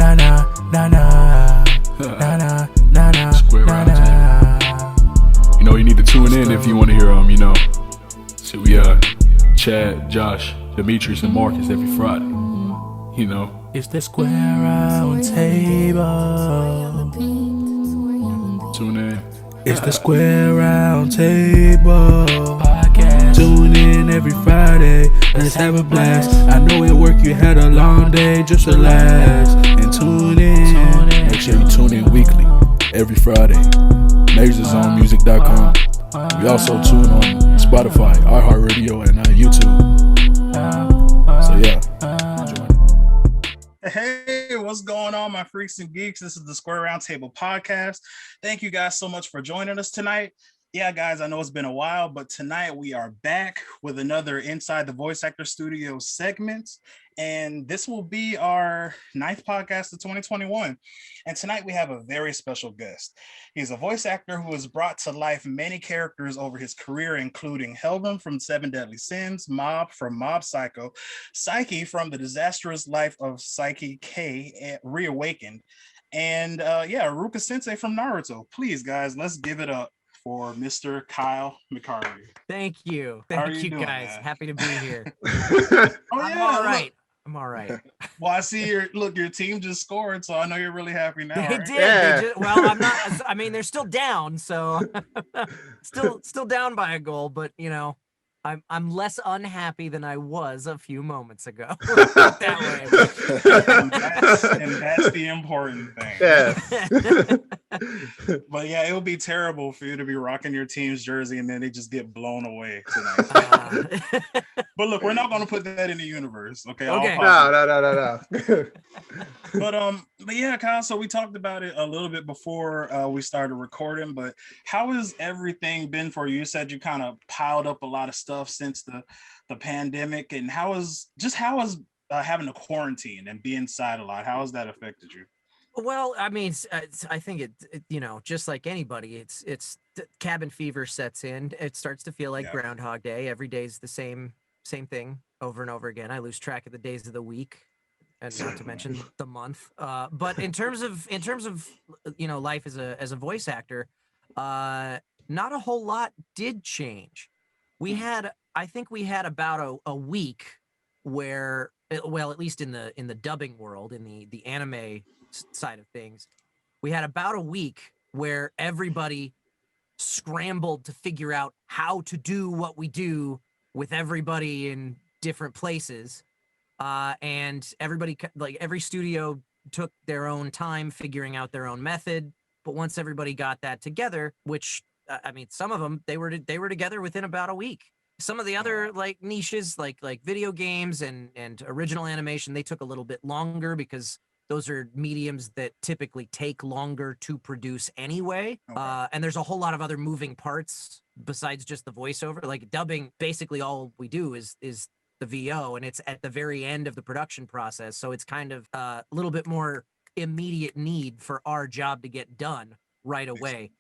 na na na na na na na na Square na round table. You know, you need to tune in if you want to hear you know. So we Chad, Josh, Dmitri, and Marcus every Friday. You know. It's the square round table. Tune in. It's the square round table podcast. Tune in every Friday. Let's have a blast. I know at work you had a long day. Just relax and tune in. Make sure you tune in weekly, every Friday. MajorsOnMusic.com. We also tune on Spotify, iHeartRadio, and YouTube. So yeah. Hey, what's going on, my freaks and geeks? This is the Square Roundtable podcast. Thank you guys so much for joining us tonight. Yeah, guys, I know it's been a while, but tonight we are back with another Inside the Voice Actor Studio segment. And this will be our 9th podcast of 2021. And tonight we have a very special guest. He's a voice actor who has brought to life many characters over his career, including Helvin from Seven Deadly Sins, Mob from Mob Psycho, Saiki from The Disastrous Life of Saiki K, and Reawakened, and Iruka Sensei from Naruto. Please, guys, let's give it up for Mr. Kyle McCarley. Thank you. How are Thank you you doing, guys. man? Happy to be here. I'm all right. I'm all right. Well, I see your team just scored, so I know you're really happy now. They right? did. Yeah. Well, I'm not. I mean, they're still down, so still down by a goal. But you know, I'm less unhappy than I was a few moments ago. That and that's the important thing. Yeah. But yeah, it would be terrible for you to be rocking your team's jersey and then they just get blown away tonight. But look, we're not going to put that in the universe, okay? Okay. No. But yeah, Kyle. So we talked about it a little bit before we started recording. But how has everything been for you? You said you kind of piled up a lot of stuff since the pandemic, and how has having to quarantine and be inside a lot? How has that affected you? Well, I mean, I think it you know, just like anybody, it's cabin fever sets in. It starts to feel like Groundhog Day. Every day's the same thing over and over again. I lose track of the days of the week, and not to mention the month. But in terms of you know, life as a voice actor, not a whole lot did change. I think we had about a week where, well, at least in the dubbing world, in the anime side of things, we had about a week where everybody scrambled to figure out how to do what we do with everybody in different places, and everybody, like every studio, took their own time figuring out their own method. But once everybody got that together, which I mean, some of them they were together within about a week. Some of the other like niches, like video games and original animation, they took a little bit longer because those are mediums that typically take longer to produce anyway. Okay. And there's a whole lot of other moving parts besides just the voiceover. Like dubbing, basically all we do is the VO, and it's at the very end of the production process. So it's kind of a little bit more immediate need for our job to get done right away.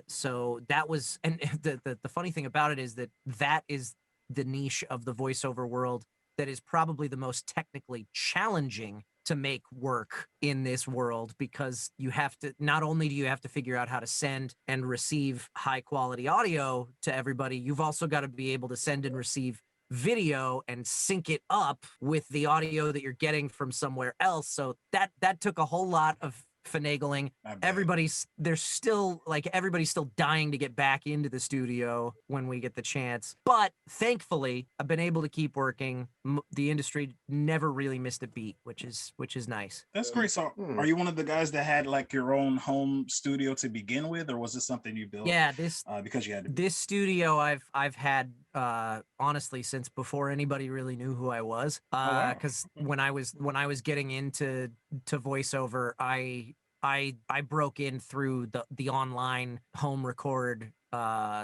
So that was, and the funny thing about it is that is the niche of the voiceover world that is probably the most technically challenging to make work in this world, because you have to, not only do you have to figure out how to send and receive high quality audio to everybody, you've also got to be able to send and receive video and sync it up with the audio that you're getting from somewhere else. So that took a whole lot of finagling. Everybody's still dying to get back into the studio when we get the chance, but thankfully I've been able to keep working. The industry never really missed a beat, which is nice. That's great. So are you one of the guys that had like your own home studio to begin with, or was this something you built? Yeah, because you had to this studio I've had honestly since before anybody really knew who I was. Because when I was getting into voiceover, I broke in through the online home record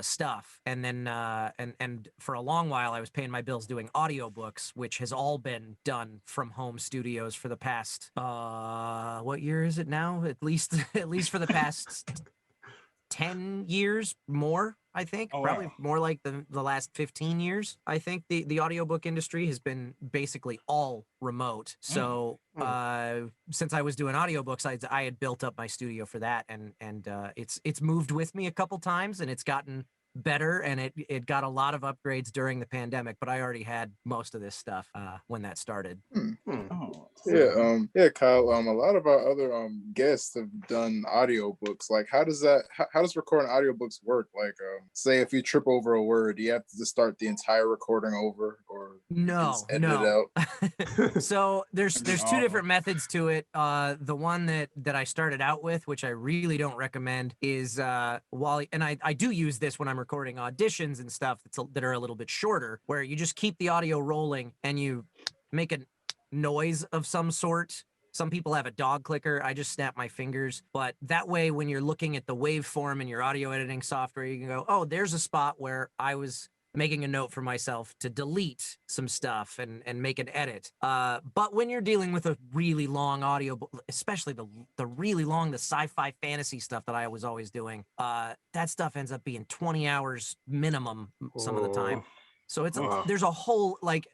stuff, and then and for a long while I was paying my bills doing audiobooks, which has all been done from home studios for the past what year is it now? At least for the past 10 years more, I think. Oh, Probably wow. more like the last 15 years. I think the audiobook industry has been basically all remote. So since I was doing audiobooks, I had built up my studio for that, and it's moved with me a couple times, and it's gotten better, and it got a lot of upgrades during the pandemic, but I already had most of this stuff when that started. Oh, Yeah, Kyle. A lot of our other guests have done audiobooks. Like, how does recording audiobooks work? Like, say if you trip over a word, do you have to just start the entire recording over, or you just edit it out? So there's That'd be two awful. different methods to it. The one that I started out with, which I really don't recommend, is and I do use this when I'm recording auditions and stuff that are a little bit shorter, where you just keep the audio rolling and you make a noise of some sort. Some people have a dog clicker. I just snap my fingers. But that way, when you're looking at the waveform in your audio editing software, you can go, oh, there's a spot where I was making a note for myself to delete some stuff and make an edit. But when you're dealing with a really long audio, especially the really long, the sci-fi fantasy stuff that I was always doing, that stuff ends up being 20 hours minimum some of the time. So there's a whole, like,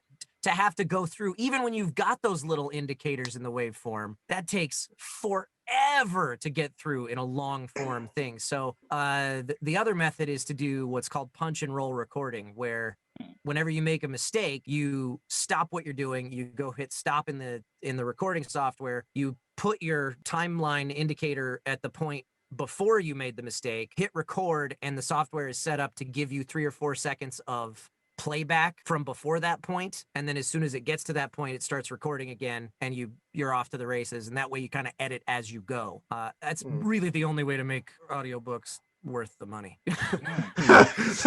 to have to go through, even when you've got those little indicators in the waveform, that takes forever to get through in a long form thing. So the other method is to do what's called punch and roll recording, where whenever you make a mistake, you stop what you're doing, you go hit stop in the recording software, you put your timeline indicator at the point before you made the mistake, hit record, and the software is set up to give you 3 or 4 seconds of playback from before that point, and then as soon as it gets to that point, it starts recording again, and you're off to the races. And that way you kind of edit as you go. That's really the only way to make audiobooks worth the money. It's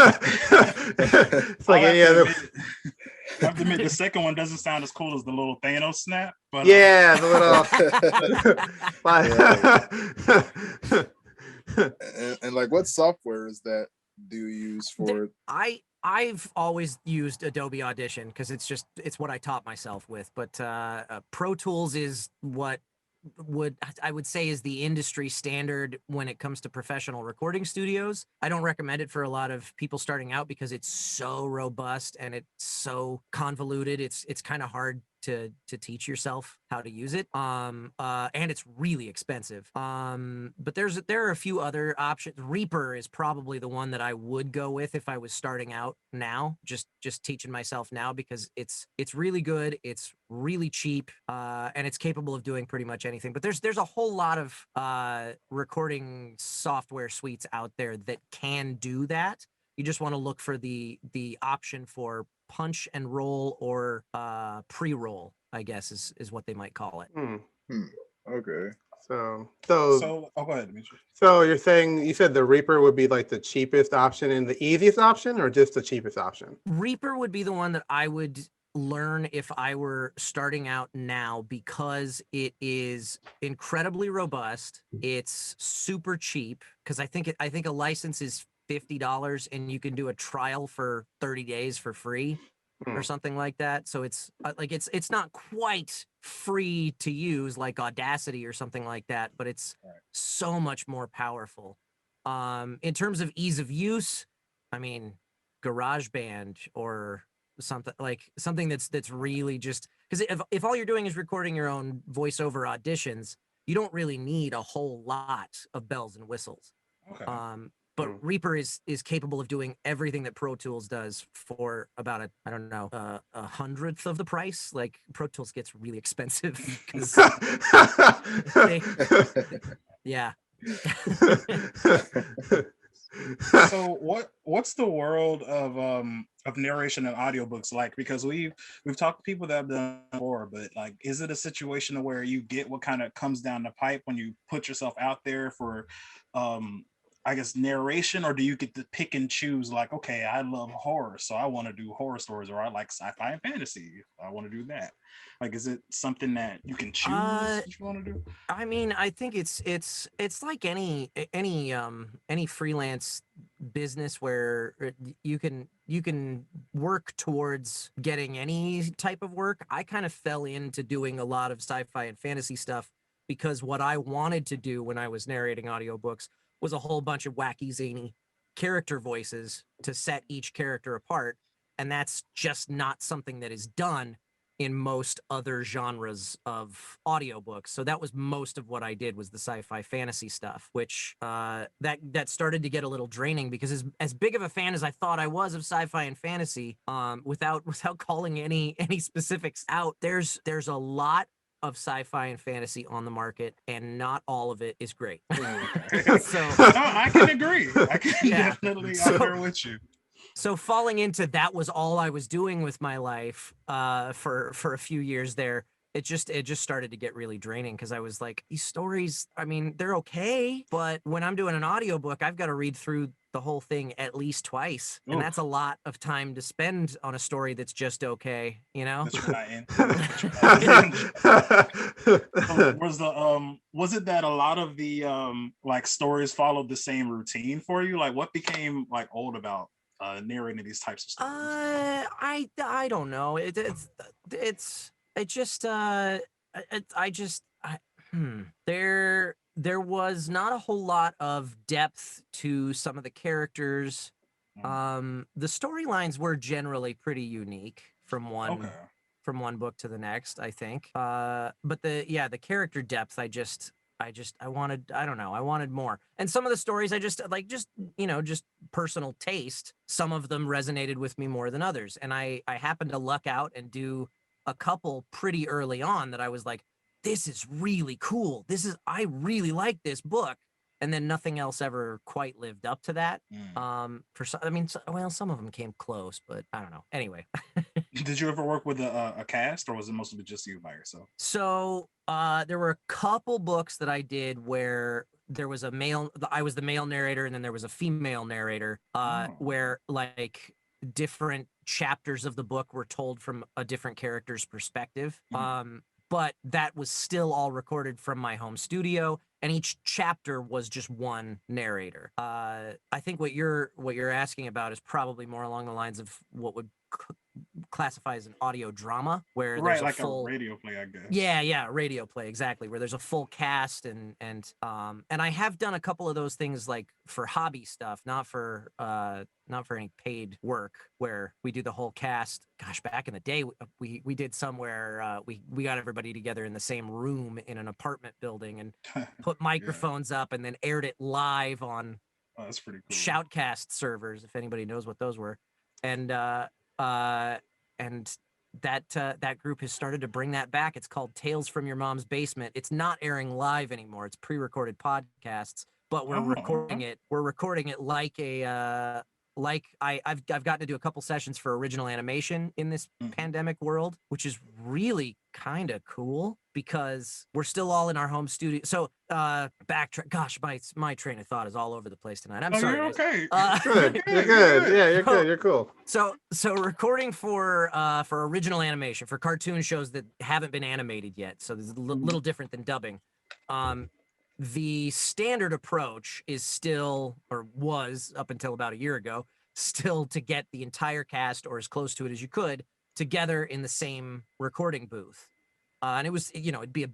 like any other. I have to admit, the second one doesn't sound as cool as the little Thanos snap. But Yeah, the little. and like, what software is that do you use for it? I've always used Adobe Audition because it's what I taught myself with. But Pro Tools is what I would say is the industry standard when it comes to professional recording studios. I don't recommend it for a lot of people starting out because it's so robust and it's so convoluted. It's kind of hard to teach yourself how to use it. And it's really expensive. But there are a few other options. Reaper is probably the one that I would go with if I was starting out now, just teaching myself now, because it's really good. It's really cheap, and it's capable of doing pretty much anything. But there's a whole lot of recording software suites out there that can do that. You just want to look for the option for punch and roll, or pre-roll, I guess is what they might call it. Okay. So go ahead, Dmitri. So you said the Reaper would be like the cheapest option and the easiest option, or just the cheapest option? Reaper would be the one that I would learn if I were starting out now, because it is incredibly robust. It's super cheap, because I think a license is $50 and you can do a trial for 30 days for free or something like that. So it's it's not quite free to use like Audacity or something like that, but it's so much more powerful. In terms of ease of use, I mean, GarageBand or something that's really just, because if all you're doing is recording your own voiceover auditions, you don't really need a whole lot of bells and whistles. Okay. But Reaper is capable of doing everything that Pro Tools does for about a hundredth of the price. Like, Pro Tools gets really expensive because yeah. So what's the world of narration and audiobooks like? Because we've talked to people that have done it before, but like, is it a situation where you get what kind of comes down the pipe when you put yourself out there for I guess narration, or do you get to pick and choose, like, okay, I love horror, so I want to do horror stories, or I like sci-fi and fantasy, I want to do that? Like, is it something that you can choose what you want to do? I mean, I think it's like any freelance business where you can work towards getting any type of work. I kind of fell into doing a lot of sci-fi and fantasy stuff because what I wanted to do when I was narrating audiobooks was a whole bunch of wacky, zany character voices to set each character apart. And that's just not something that is done in most other genres of audiobooks. So that was most of what I did, was the sci-fi fantasy stuff, which that started to get a little draining, because as big of a fan as I thought I was of sci-fi and fantasy, without calling any specifics out, there's a lot of sci-fi and fantasy on the market, and not all of it is great. So no, I can agree. I can definitely agree with you. So falling into that was all I was doing with my life for a few years there. It just started to get really draining, because I was like, these stories, I mean, they're okay, but when I'm doing an audiobook, I've got to read through the whole thing at least twice. And that's a lot of time to spend on a story that's just okay, you know? That you're not in. Was it that a lot of the like stories followed the same routine for you? Like, what became like old about narrating these types of stories? I don't know. There was not a whole lot of depth to some of the characters. The storylines were generally pretty unique from one book to the next, I think. But the character depth, I wanted more. And some of the stories I just personal taste, some of them resonated with me more than others. And I happened to luck out and do a couple pretty early on that I was like, this is really cool. I really like this book. And then nothing else ever quite lived up to that. Some of them came close, but I don't know. Anyway. Did you ever work with a cast, or was it mostly just you by yourself? So there were a couple books that I did where there was I was the male narrator, and then there was a female narrator, where like different chapters of the book were told from a different character's perspective. But that was still all recorded from my home studio, and each chapter was just one narrator. I think what you're asking about is probably more along the lines of what would classify as an audio drama, where there's like full, a radio play, I guess. Yeah, radio play, exactly, where there's a full cast, and I have done a couple of those things, like for hobby stuff, not for any paid work, where we do the whole cast. Gosh, back in the day, we did somewhere we got everybody together in the same room in an apartment building and put microphones up, and then aired it live on that's pretty cool. Shoutcast servers, if anybody knows what those were. And that group has started to bring that back. It's called Tales from Your Mom's Basement. It's not airing live anymore. It's pre-recorded podcasts, but we're recording it. We're recording it like a I've gotten to do a couple sessions for original animation in this pandemic world, which is really kind of cool, because we're still all in our home studio. So backtrack. Gosh, my train of thought is all over the place tonight. I'm sorry. You're okay. Good. You're good. Yeah, you're good. You're cool. So recording for original animation, for cartoon shows that haven't been animated yet. So this is a little different than dubbing. The standard approach is still, or was up until about a year ago, still to get the entire cast, or as close to it as you could, together in the same recording booth. And it was, it'd be a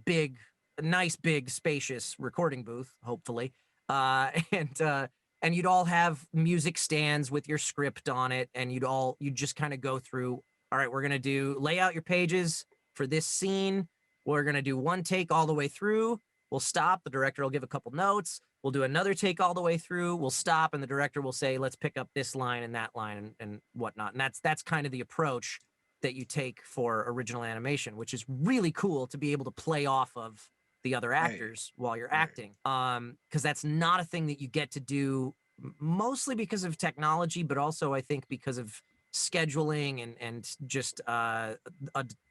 nice, big, spacious recording booth, hopefully. And you'd all have music stands with your script on it, and you'd just kind of go through, all right, we're going to lay out your pages for this scene. We're going to do one take all the way through. We'll stop. The director will give a couple notes. We'll do another take all the way through. We'll stop, and the director will say, let's pick up this line and that line and whatnot. And that's kind of the approach that you take for original animation, which is really cool to be able to play off of the other actors while you're acting. Because that's not a thing that you get to do, mostly because of technology, but also I think because of scheduling and just a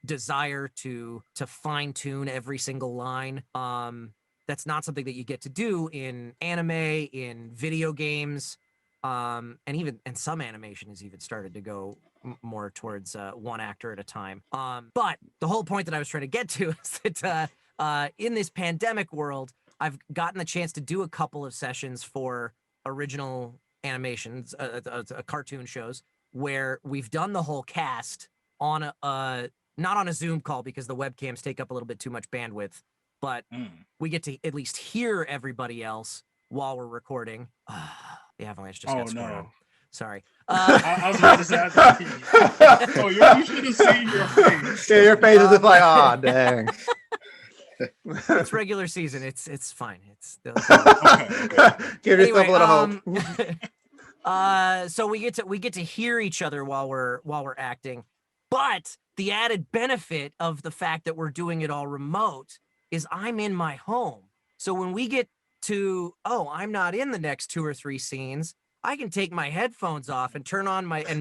desire to fine tune every single line. That's not something that you get to do in anime, in video games, and some animation has even started to go more towards one actor at a time. But the whole point that I was trying to get to is that in this pandemic world, I've gotten the chance to do a couple of sessions for original animations, cartoon shows, where we've done the whole cast on not on a Zoom call, because the webcams take up a little bit too much bandwidth, but we get to at least hear everybody else while we're recording. The Avalanche just got scored on. Sorry. I was about to say, oh, you should have seen your face. Yeah, your face is just like, oh, dang. It's regular season. It's fine. Okay. Give yourself a little hope. So we get to hear each other while we're acting, but the added benefit of the fact that we're doing it all remote is I'm in my home. So when we get to, I'm not in the next 2 or 3 scenes, I can take my headphones off and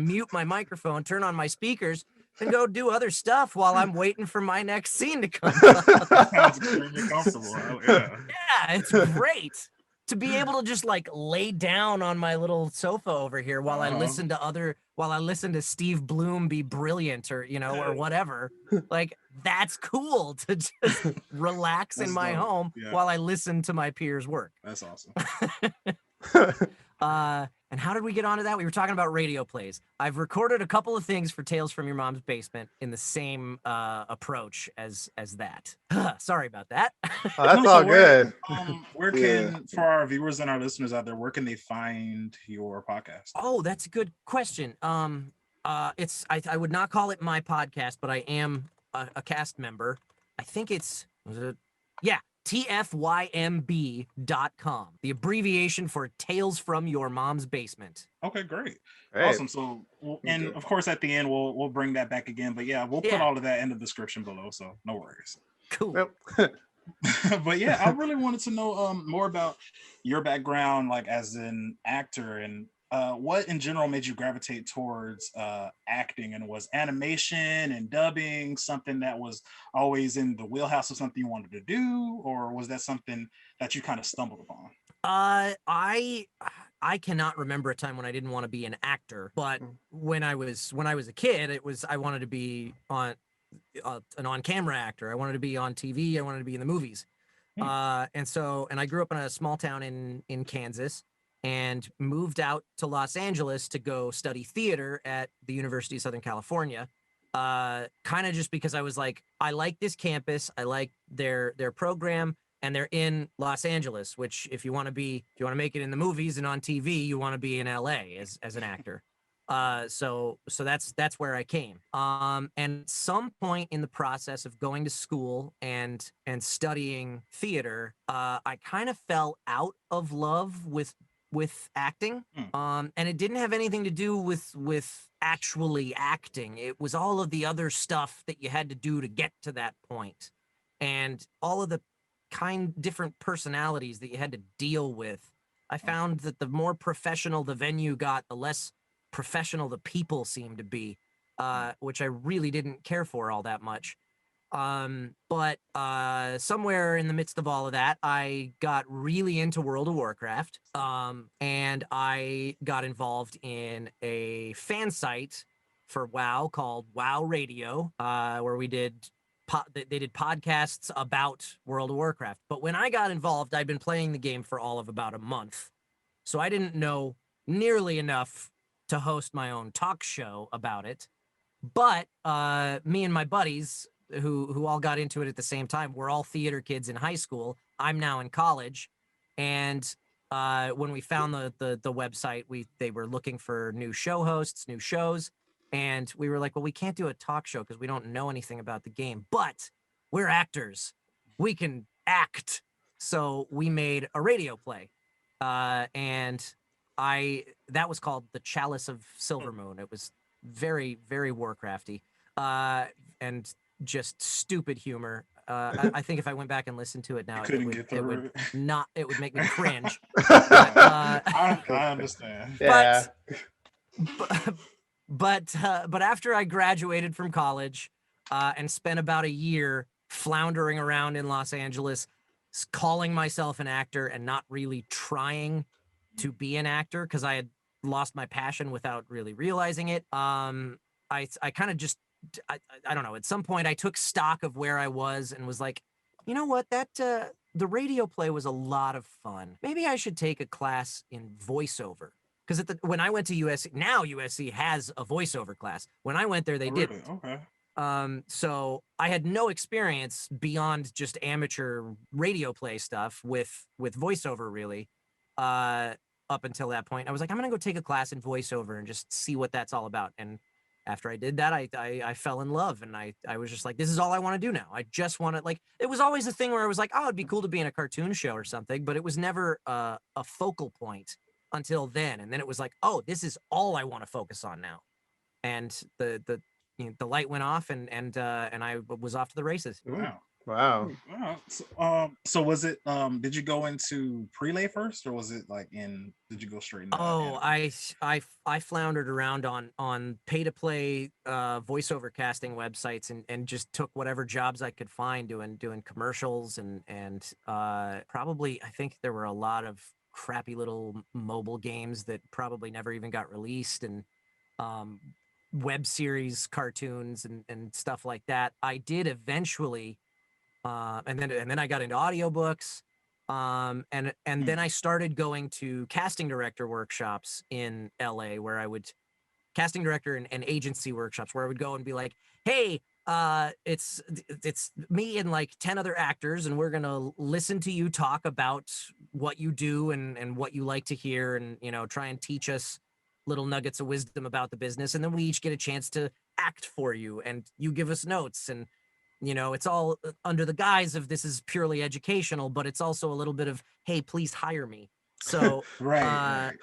mute my microphone, turn on my speakers, and go do other stuff while I'm waiting for my next scene to come up. Sounds extremely comfortable. Yeah, it's great to be able to just like lay down on my little sofa over here while I listen to Steve Bloom be brilliant or whatever. Like, that's cool to just relax in my home while I listen to my peers work. That's awesome. And how did we get onto that? We were talking about radio plays. I've recorded a couple of things for Tales from Your Mom's Basement in the same approach as that. Sorry about that. That's all good. Where can, for our viewers and our listeners out there, where can they find your podcast? Oh, that's a good question. I would not call it my podcast, but I am a cast member. I think TFYMB.com, the abbreviation for Tales from Your Mom's Basement. Okay, great. Awesome. So, and of course, at the end, we'll bring that back again. But we'll put all of that in the description below, so no worries. Cool. But I really wanted to know more about your background, like as an actor, and what in general made you gravitate towards acting, and was animation and dubbing something that was always in the wheelhouse of something you wanted to do, or was that something that you kind of stumbled upon? I cannot remember a time when I didn't want to be an actor, but when I was a kid, I wanted to be an on-camera actor. I wanted to be on TV. I wanted to be in the movies. And I grew up in a small town in Kansas, and moved out to Los Angeles to go study theater at the University of Southern California. Kind of just because I was like, I like this campus, I like their program, and they're in Los Angeles, which if you want to make it in the movies and on TV, you want to be in LA as an actor. So that's where I came. And at some point in the process of going to school and studying theater, I kind of fell out of love with acting. And it didn't have anything to do with actually acting. It was all of the other stuff that you had to do to get to that point, and all of the different personalities that you had to deal with. I found that the more professional the venue got, the less professional the people seemed to be, which I really didn't care for all that much. But somewhere in the midst of all of that, I got really into World of Warcraft, and I got involved in a fan site for WoW called WoW Radio, where we did they did podcasts about World of Warcraft. But when I got involved, I'd been playing the game for all of about a month, so I didn't know nearly enough to host my own talk show about it. But me and my buddies, who all got into it at the same time, we're all theater kids in high school. I'm now in college, and when we found the website, they were looking for new show hosts, new shows, and we were like, well, we can't do a talk show because we don't know anything about the game, but we're actors, we can act. So we made a radio play, and that was called The Chalice of Silvermoon. It was very, very Warcrafty, and just stupid humor. I think if I went back and listened to it now, it would make me cringe. I understand. Yeah. But after I graduated from college and spent about a year floundering around in Los Angeles, calling myself an actor and not really trying to be an actor because I had lost my passion without really realizing it. I kind of just, I don't know, at some point I took stock of where I was and was like, you know what, that the radio play was a lot of fun. Maybe I should take a class in voiceover. Because when I went to USC, now USC has a voiceover class. When I went there, they didn't. Okay. So I had no experience beyond just amateur radio play stuff with voiceover, really. up until that point. I was like, I'm gonna go take a class in voiceover and just see what that's all about. And after I did that, I fell in love, and I was just like, this is all I want to do now. I just want to, like, it was always a thing where I was like, oh, it'd be cool to be in a cartoon show or something, but it was never a focal point until then. And then it was like, oh, this is all I want to focus on now. And the light went off, and I was off to the races. Wow. Wow. So was it did you go into prelay first, or was it like did you go straight into I floundered around on pay to play voiceover casting websites and just took whatever jobs I could find doing commercials and probably, I think there were a lot of crappy little mobile games that probably never even got released, and web series cartoons and stuff like that. I did eventually and then I got into audiobooks, and then I started going to casting director workshops in LA, where I would casting director and agency workshops, where I would go and be like, hey, it's me and like 10 other actors, and we're gonna listen to you talk about what you do and what you like to hear, and try and teach us little nuggets of wisdom about the business, and then we each get a chance to act for you, and you give us notes, and it's all under the guise of this is purely educational, but it's also a little bit of, hey, please hire me. So right.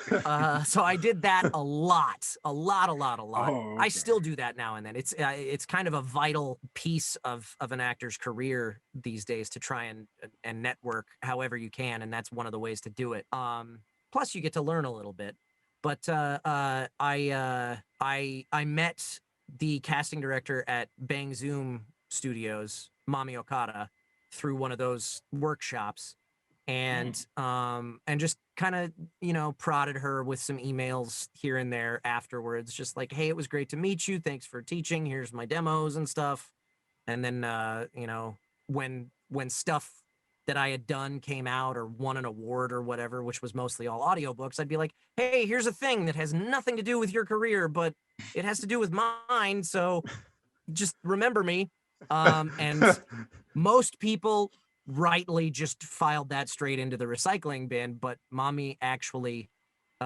so I did that a lot. Oh, okay. I still do that now and then. It's kind of a vital piece of an actor's career these days, to try and network however you can, and that's one of the ways to do it. Plus you get to learn a little bit. But I met the casting director at Bang Zoom Studios, Mami Okada, through one of those workshops, and just kind of prodded her with some emails here and there afterwards, just like, hey, it was great to meet you, thanks for teaching, here's my demos and stuff. And then when stuff that I had done came out or won an award or whatever, which was mostly all audiobooks, I'd be like, hey, here's a thing that has nothing to do with your career, but it has to do with mine, so just remember me. And most people rightly just filed that straight into the recycling bin, but Mommy actually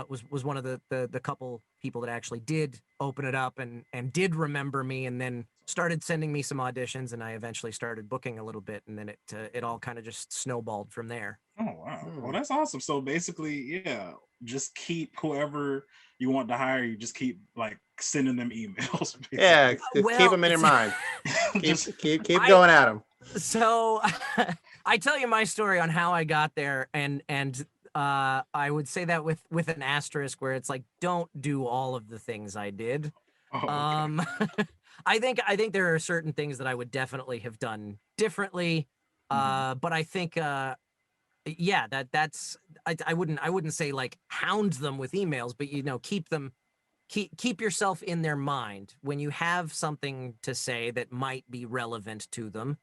was one of the couple people that actually did open it up and did remember me, and then started sending me some auditions, and I eventually started booking a little bit, and then it all kind of just snowballed from there. Oh wow. Well, that's awesome. So basically, yeah, just keep whoever you want to hire, you just keep like sending them emails. Basically. Yeah, just keep them in your mind. keep going at them. So I tell you my story on how I got there, and I would say that with an asterisk, where it's like, don't do all of the things I did. Oh, okay. I think there are certain things that I would definitely have done differently. But I think yeah, that's I wouldn't say like hound them with emails, but keep yourself in their mind when you have something to say that might be relevant to them.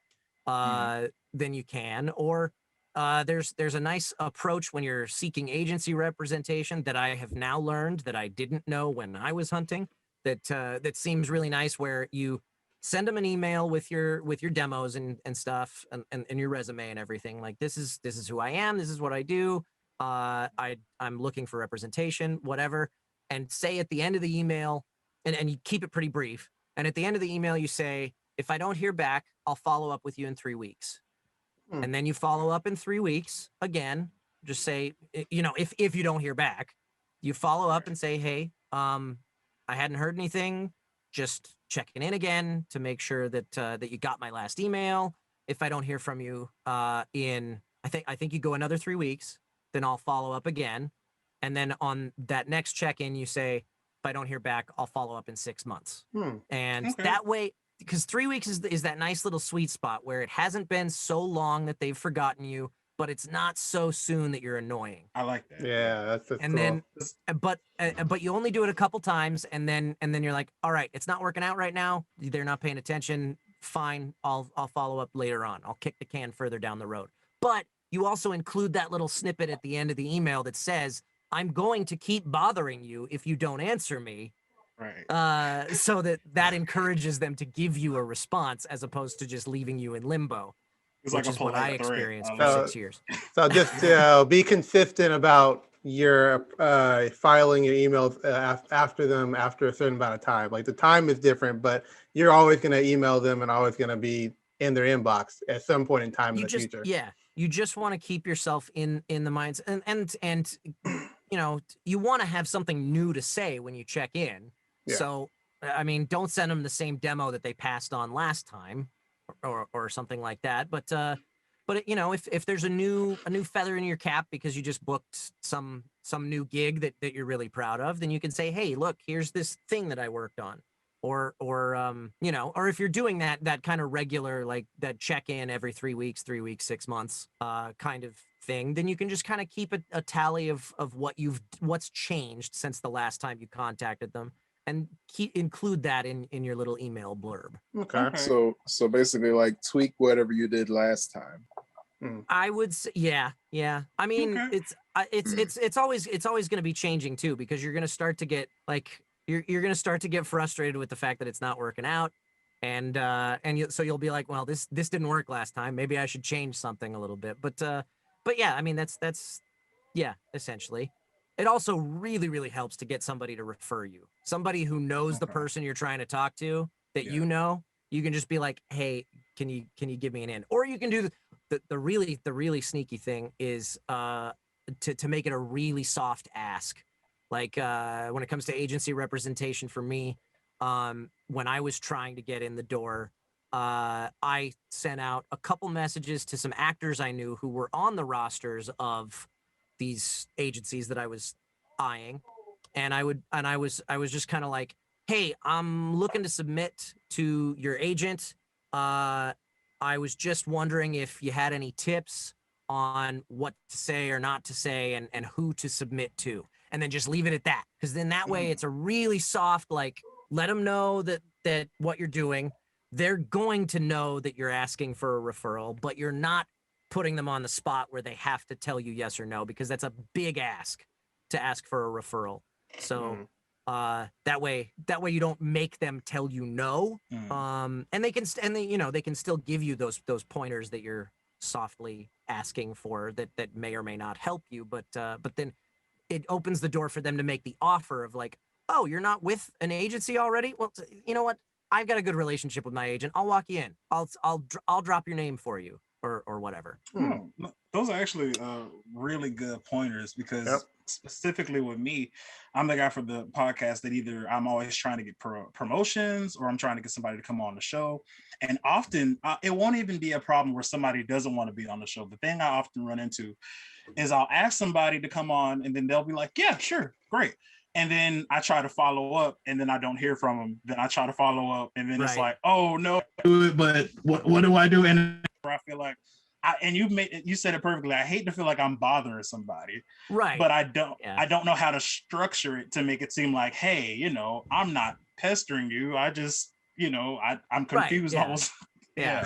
Then you can, or there's a nice approach when you're seeking agency representation that I have now learned that I didn't know when I was hunting, that seems really nice, where you send them an email with your demos and stuff and your resume and everything, like, this is who I am, this is what I do, I'm looking for representation, whatever, and say at the end of the email, and you keep it pretty brief, and at the end of the email you say, if I don't hear back, I'll follow up with you in 3 weeks. And then you follow up in 3 weeks again, just say, if you don't hear back, you follow up and say, hey, I hadn't heard anything, just checking in again to make sure that you got my last email. If I don't hear from you I think you go another 3 weeks, then I'll follow up again. And then on that next check-in, you say, if I don't hear back, I'll follow up in 6 months. And that way, because 3 weeks is that nice little sweet spot where it hasn't been so long that they've forgotten you, but it's not so soon that you're annoying. I like that. Yeah, that's and cool. Then but you only do it a couple times, and then you're like, all right, it's not working out right now, they're not paying attention, fine, I'll follow up later on, I'll kick the can further down the road. But you also include that little snippet at the end of the email that says, I'm going to keep bothering you if you don't answer me. Right. So that encourages them to give you a response, as opposed to just leaving you in limbo. It's Which like is what I experienced for 6 years. So just be consistent about you're filing your emails after them after a certain amount of time. Like the time is different, but you're always going to email them and always going to be in their inbox at some point in time in the future. Yeah, you just want to keep yourself in the minds and you know, you want to have something new to say when you check in. Yeah. So I mean, don't send them the same demo that they passed on last time or something like that. But you know, if there's a new feather in your cap because you just booked some new gig that you're really proud of, then you can say, hey, look, here's this thing that I worked on. Or you know, or if you're doing that kind of regular, like that check-in every 3 weeks, 6 months kind of thing, then you can just kind of keep a tally of what's changed since the last time you contacted them and include that in your little email blurb. Okay. So basically like tweak whatever you did last time. I would say, yeah. I mean, Okay. it's always going to be changing too, because you're going to start to get like you're going to start to get frustrated with the fact that it's not working out, and so you'll be like, well, this didn't work last time. Maybe I should change something a little bit. But yeah, I mean that's yeah, essentially. It also really helps to get somebody to refer you, somebody who knows the person you're trying to talk to that you know. You can just be like, hey, can you give me an in? Or you can do the really sneaky thing is to make it a really soft ask. Like when it comes to agency representation for me, when I was trying to get in the door, I sent out a couple messages to some actors I knew who were on the rosters of these agencies that I was eyeing, and I was just kind of like, hey, I'm looking to submit to your agent. I was just wondering if you had any tips on what to say or not to say and who to submit to. And then just leave it at that. Because then that way it's a really soft, like, let them know that what you're doing. They're going to know that you're asking for a referral, but you're not putting them on the spot where they have to tell you yes or no, because that's a big ask to ask for a referral. So that way you don't make them tell you no. And they can still give you those pointers that you're softly asking for that may or may not help you, but then it opens the door for them to make the offer of like, oh, you're not with an agency already? Well, you know what? I've got a good relationship with my agent. I'll walk you in. I'll drop your name for you or whatever. Oh, those are actually really good pointers, because specifically with me, I'm the guy for the podcast that either I'm always trying to get promotions or I'm trying to get somebody to come on the show. And often it won't even be a problem where somebody doesn't want to be on the show. The thing I often run into is I'll ask somebody to come on and then they'll be like, yeah, sure, great. And then I try to follow up and then I don't hear from them. Then I try to follow up and then it's like, oh no, but what do I do? And I feel like, you said it perfectly. I hate to feel like I'm bothering somebody, right? But I don't know how to structure it to make it seem like, hey, I'm not pestering you. I just, I'm confused. Right, yeah.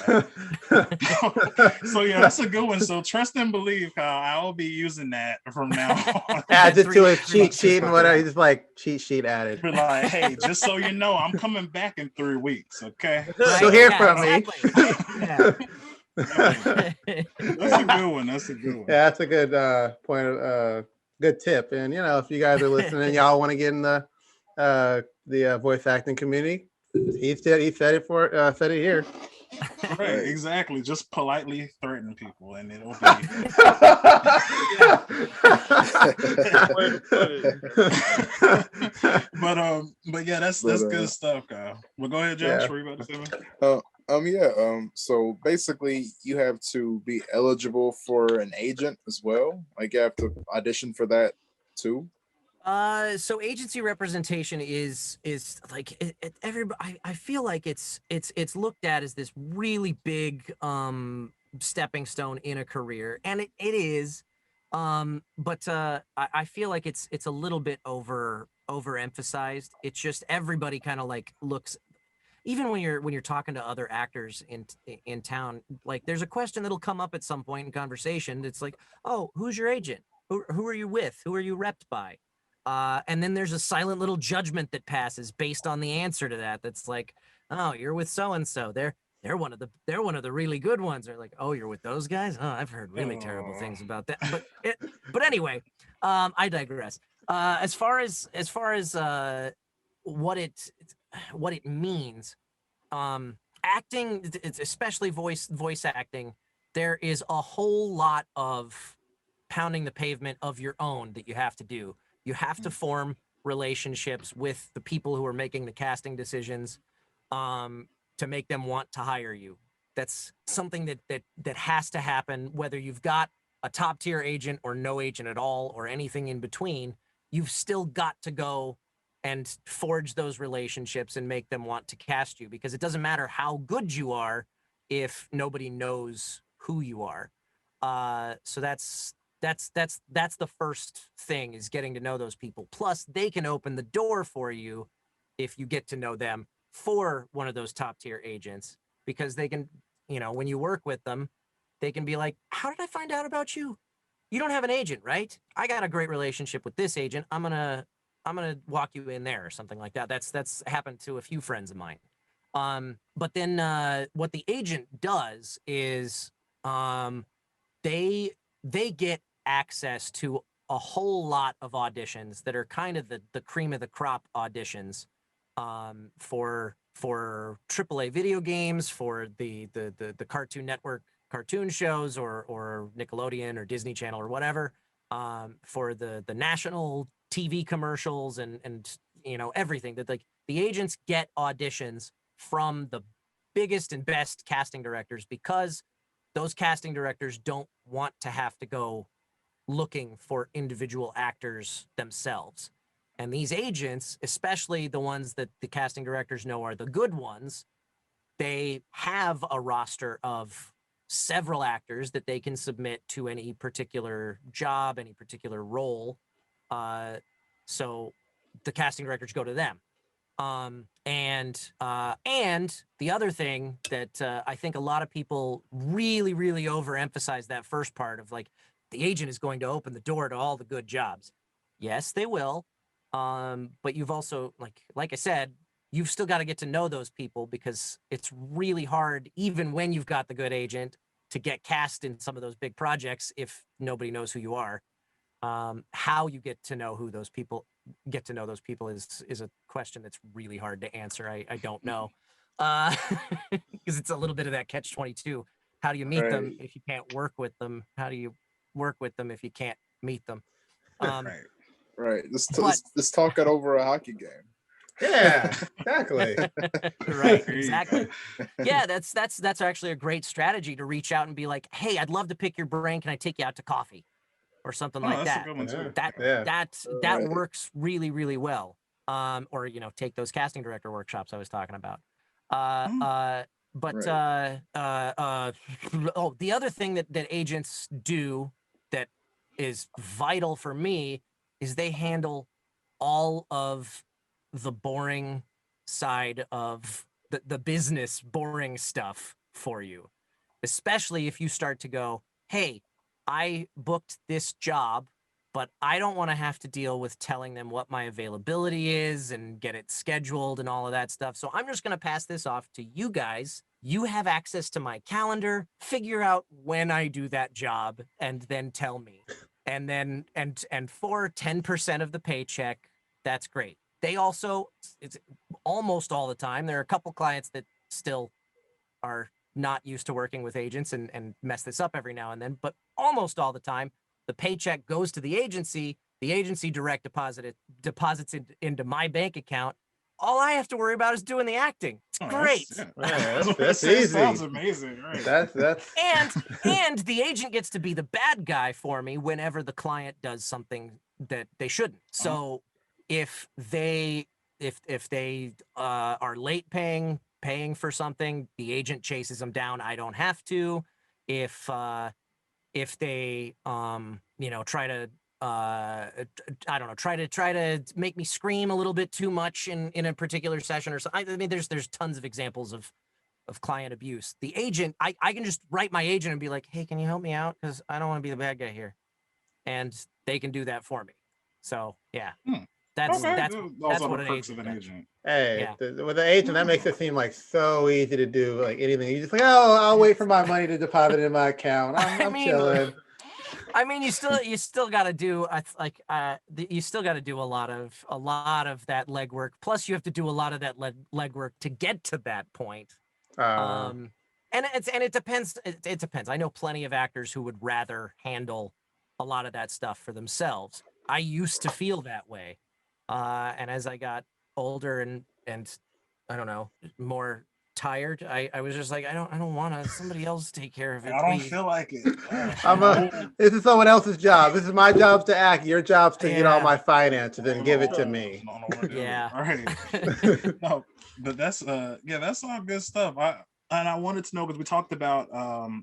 So yeah, that's a good one. So trust and believe, Kyle. I will be using that from now on. Add it to a cheat sheet and whatever. Just like cheat sheet added. Be like, hey, just so you know, I'm coming back in 3 weeks. Okay. Right, You'll hear from me. That's a good one. Yeah, that's a good point. Good tip. And if you guys are listening, y'all want to get in the voice acting community, he said it here. Right, exactly. Just politely threaten people, and it'll be. But yeah, that's good stuff, Kyle. Well, go ahead, Josh. What are you about to say? So basically you have to be eligible for an agent as well. Like you have to audition for that too. So agency representation is like everybody. I feel like it's looked at as this really big stepping stone in a career, and it is. But I feel like it's a little bit overemphasized. It's just everybody kind of like looks. Even when you're talking to other actors in town, like there's a question that'll come up at some point in conversation. It's like, oh, who's your agent? Who are you with? Who are you repped by? And then there's a silent little judgment that passes based on the answer to that. That's like, oh, you're with so-and-so. they're one of the really good ones. They're like, oh, you're with those guys? Oh, I've heard really terrible Oh. things about that. But anyway, I digress. As far as what it means, acting, it's especially voice acting, there is a whole lot of pounding the pavement of your own that you have to do. You have to form relationships with the people who are making the casting decisions, to make them want to hire you. That's something that has to happen, whether you've got a top tier agent or no agent at all or anything in between. You've still got to go and forge those relationships and make them want to cast you, because it doesn't matter how good you are if nobody knows who you are. So that's the first thing, is getting to know those people. Plus, they can open the door for you if you get to know them for one of those top tier agents, because they can, when you work with them, they can be like, how did I find out about you? You don't have an agent, right? I got a great relationship with this agent. I'm gonna walk you in there, or something like that. That's happened to a few friends of mine. But then what the agent does is, they get access to a whole lot of auditions that are kind of the cream of the crop auditions, for AAA video games, for the Cartoon Network cartoon shows, or Nickelodeon or Disney Channel or whatever, for the national TV commercials, and everything that, like, the agents get auditions from the biggest and best casting directors, because those casting directors don't want to have to go looking for individual actors themselves. And these agents, especially the ones that the casting directors know are the good ones, they have a roster of several actors that they can submit to any particular job, any particular role. So the casting directors go to them. And the other thing that I think a lot of people really, really overemphasize, that first part of, like, the agent is going to open the door to all the good jobs. Yes, they will. But you've also, like I said, you've still got to get to know those people, because it's really hard, even when you've got the good agent, to get cast in some of those big projects if nobody knows who you are. How you get to know those people is a question that's really hard to answer. I don't know, because it's a little bit of that catch-22. How do you meet them if you can't work with them? How do you work with them if you can't meet them? Right. Let's talk it over a hockey game. Yeah, exactly. Right, exactly. Yeah, that's actually a great strategy, to reach out and be like, hey, I'd love to pick your brain. Can I take you out to coffee? Or something like that's that. a good one too. That works really, really well. Or take those casting director workshops I was talking about. The other thing that agents do that is vital for me is they handle all of the boring side of the business, boring stuff for you, especially if you start to go, hey, I booked this job, but I don't want to have to deal with telling them what my availability is and get it scheduled and all of that stuff. So I'm just going to pass this off to you guys. You have access to my calendar. Figure out when I do that job and then tell me. And then and for 10% of the paycheck, that's great. They also, it's almost all the time, there are a couple clients that still are not used to working with agents and mess this up every now and then, but almost all the time, the paycheck goes to the agency direct deposits it into my bank account. All I have to worry about is doing the acting. It's great. That's easy. Sounds amazing. Right. That's and the agent gets to be the bad guy for me whenever the client does something that they shouldn't. So if they are late paying for something, the agent chases them down. I don't have to. If they try to try to make me scream a little bit too much in a particular session or something. I mean, there's tons of examples of client abuse. The agent, I can just write my agent and be like, hey, can you help me out? Because I don't want to be the bad guy here. And they can do that for me. So yeah, That's Okay, that's those that's are what the an perks of agent an does. agent. Hey, Yeah. with the agent, that makes it seem like so easy to do, like anything. You just like, oh, I'll wait for my money to deposit in my account. I'm chilling. I mean, you still got to do you still got to do a lot of that legwork. Plus, you have to do a lot of that legwork to get to that point. And it depends. It depends. I know plenty of actors who would rather handle a lot of that stuff for themselves. I used to feel that way, and as I got older and I don't know, more tired, I was just like, I don't want to. Somebody else take care of it, I don't please. feel like it. Oh, This is someone else's job. This is my job to act. Your job's to get all Yeah. my finances and give it to no, me. no, I don't wanna do it. Yeah. All right. No, but that's yeah, that's all good stuff. I wanted to know because we talked about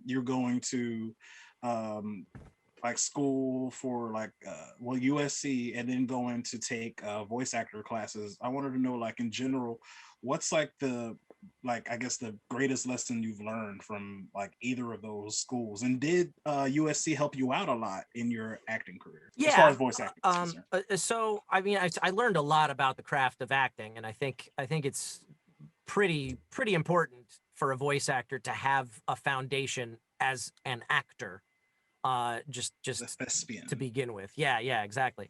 you're going to um like school for like well USC and then going to take voice actor classes. I wanted to know like in general, what's like the like I guess the greatest lesson you've learned from like either of those schools, and did USC help you out a lot in your acting career as far Yeah. as voice acting is concerned? So I mean, I learned a lot about the craft of acting, and I think it's pretty important for a voice actor to have a foundation as an actor, just The thespian. to begin with. Yeah, exactly.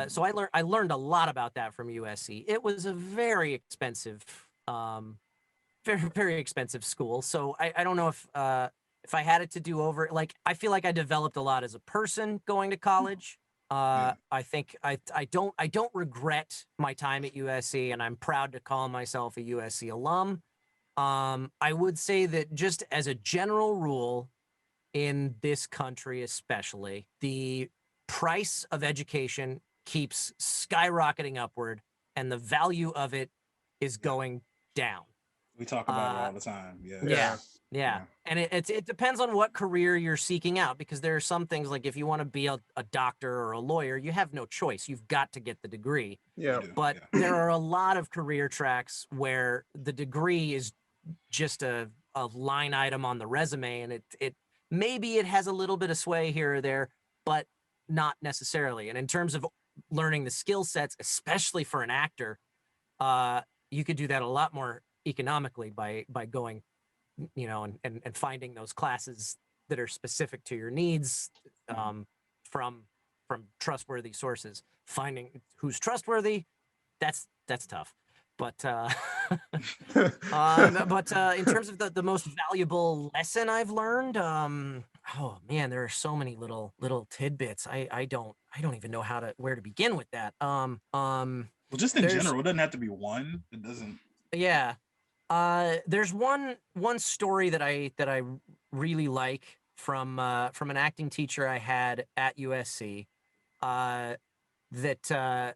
So I learned a lot about that from USC. It was a very expensive, very expensive school. So I don't know if I had it to do over, like I feel like I developed a lot as a person going to college. I think I don't regret my time at USC, and I'm proud to call myself a USC alum. I would say that just as a general rule, in this country especially, the price of education keeps skyrocketing upward, and the value of it is going down. We talk about it all the time. Yeah. Yeah. Yeah. And it depends on what career you're seeking out, because there are some things like if you want to be a doctor or a lawyer, you have no choice. You've got to get the degree. Yeah. But Yeah. there are a lot of career tracks where the degree is just a line item on the resume, and it maybe it has a little bit of sway here or there, but not necessarily. And in terms of learning the skill sets, especially for an actor, you could do that a lot more economically by going, you know, and finding those classes that are specific to your needs, from trustworthy sources. Finding who's trustworthy, that's tough. But in terms of the most valuable lesson I've learned, oh man, there are so many little tidbits. I don't even know where to begin with that. Well, just in there's- general, it doesn't have to be one. It doesn't. Yeah. There's one story that I really like from an acting teacher I had at USC. That